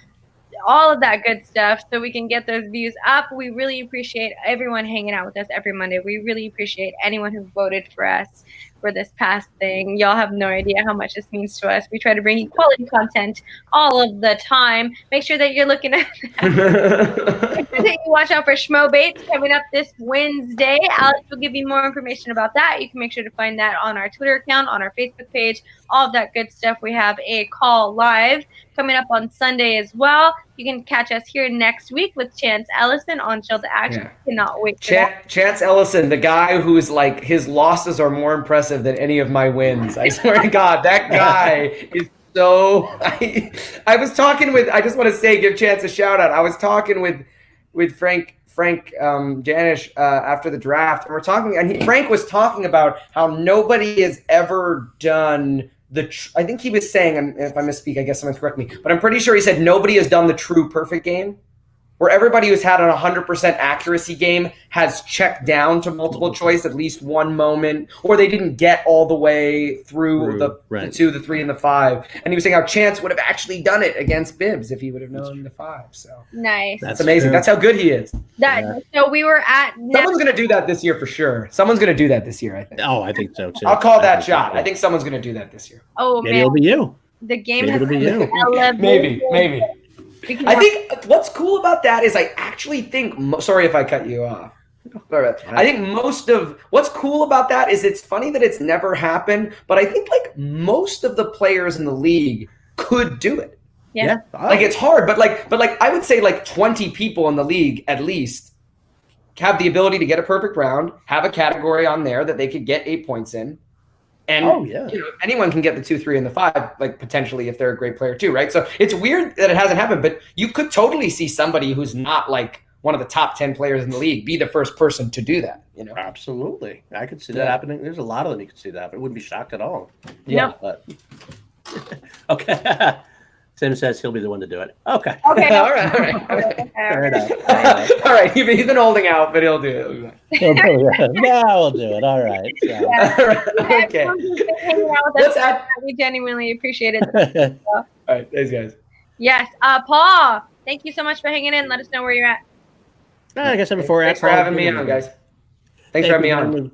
A: All of that good stuff so we can get those views up. We really appreciate everyone hanging out with us every Monday. We really appreciate anyone who voted for us for this past thing. Y'all have no idea how much this means to us. We try to bring you quality content all of the time. Make sure that you're looking at that. Make sure that you watch out for Schmoebaits coming up this Wednesday. Alex will give you more information about that. You can make sure to find that on our Twitter account, on our Facebook page, all of that good stuff. We have a call live coming up on Sunday as well. You can catch us here next week with Chance Ellison on Chill to Action.
D: Yeah.
A: Cannot wait for that.
D: Chance Ellison, the guy who's like, his losses are more impressive than any of my wins. I swear to God, that guy is so. I was talking with. I just want to say, give Chance a shout out. I was talking with Frank Janish after the draft, and we're talking, and Frank was talking about how nobody has ever done I think he was saying, and if I misspeak, I guess someone correct me, but I'm pretty sure he said nobody has done the true perfect game, where everybody who's had an 100% accuracy game has checked down to multiple choice at least one moment, or they didn't get all the way through the 2, the 3, and the 5. And he was saying how Chance would have actually done it against Bibbs if he would have known the 5. So
A: nice.
D: That's amazing. True. That's how good he is.
A: So we were at.
D: Someone's going to do that this year for sure. Someone's going to do that this year, I think.
E: Oh, I think so too.
D: I'll call that shot. I think someone's going to do that this year.
A: Oh,
E: maybe it'll be you.
A: The game
E: maybe
A: has
E: it'll be you.
D: Maybe. I think what's cool about that is I actually think. Sorry if I cut you off. I think most of what's cool about that is it's funny that it's never happened, but I think like most of the players in the league could do it.
A: Yeah.
D: Like it's hard, but I would say like 20 people in the league at least have the ability to get a perfect round, have a category on there that they could get 8 points in. And anyone can get the 2, 3, and the 5, like potentially if they're a great player too, right? So it's weird that it hasn't happened, but you could totally see somebody who's not like one of the top 10 players in the league be the first person to do that. You know,
E: absolutely, I could see that happening. There's a lot of them you could see that, but it wouldn't be shocked at all.
A: Yeah.
E: But okay. Tim says he'll be the one to do it. Okay.
A: Okay.
D: All right.
E: Fair enough.
D: All right. He's been holding out, but he'll do it.
E: Yeah, we'll do it. All right. So.
D: Okay.
A: Let's add. We genuinely appreciate it.
D: All right. Thanks, guys.
A: Yes. Paul, thank you so much for hanging in. Let us know where you're at.
E: I guess before.
D: Thanks for having me on, guys. Thanks for having me on.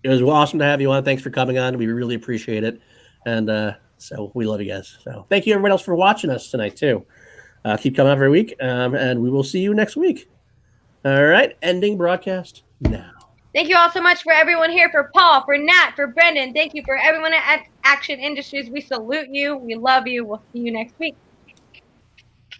E: It was awesome to have you on. Thanks for coming on. We really appreciate it. And so we love you guys. So thank you everyone else for watching us tonight too. Keep coming every week, and we will see you next week. All right, ending broadcast now.
A: Thank you all so much for everyone here, for Paul, for Nat, for Brendan. Thank you for everyone at Action Industries. We salute you. We love you. We'll see you next week.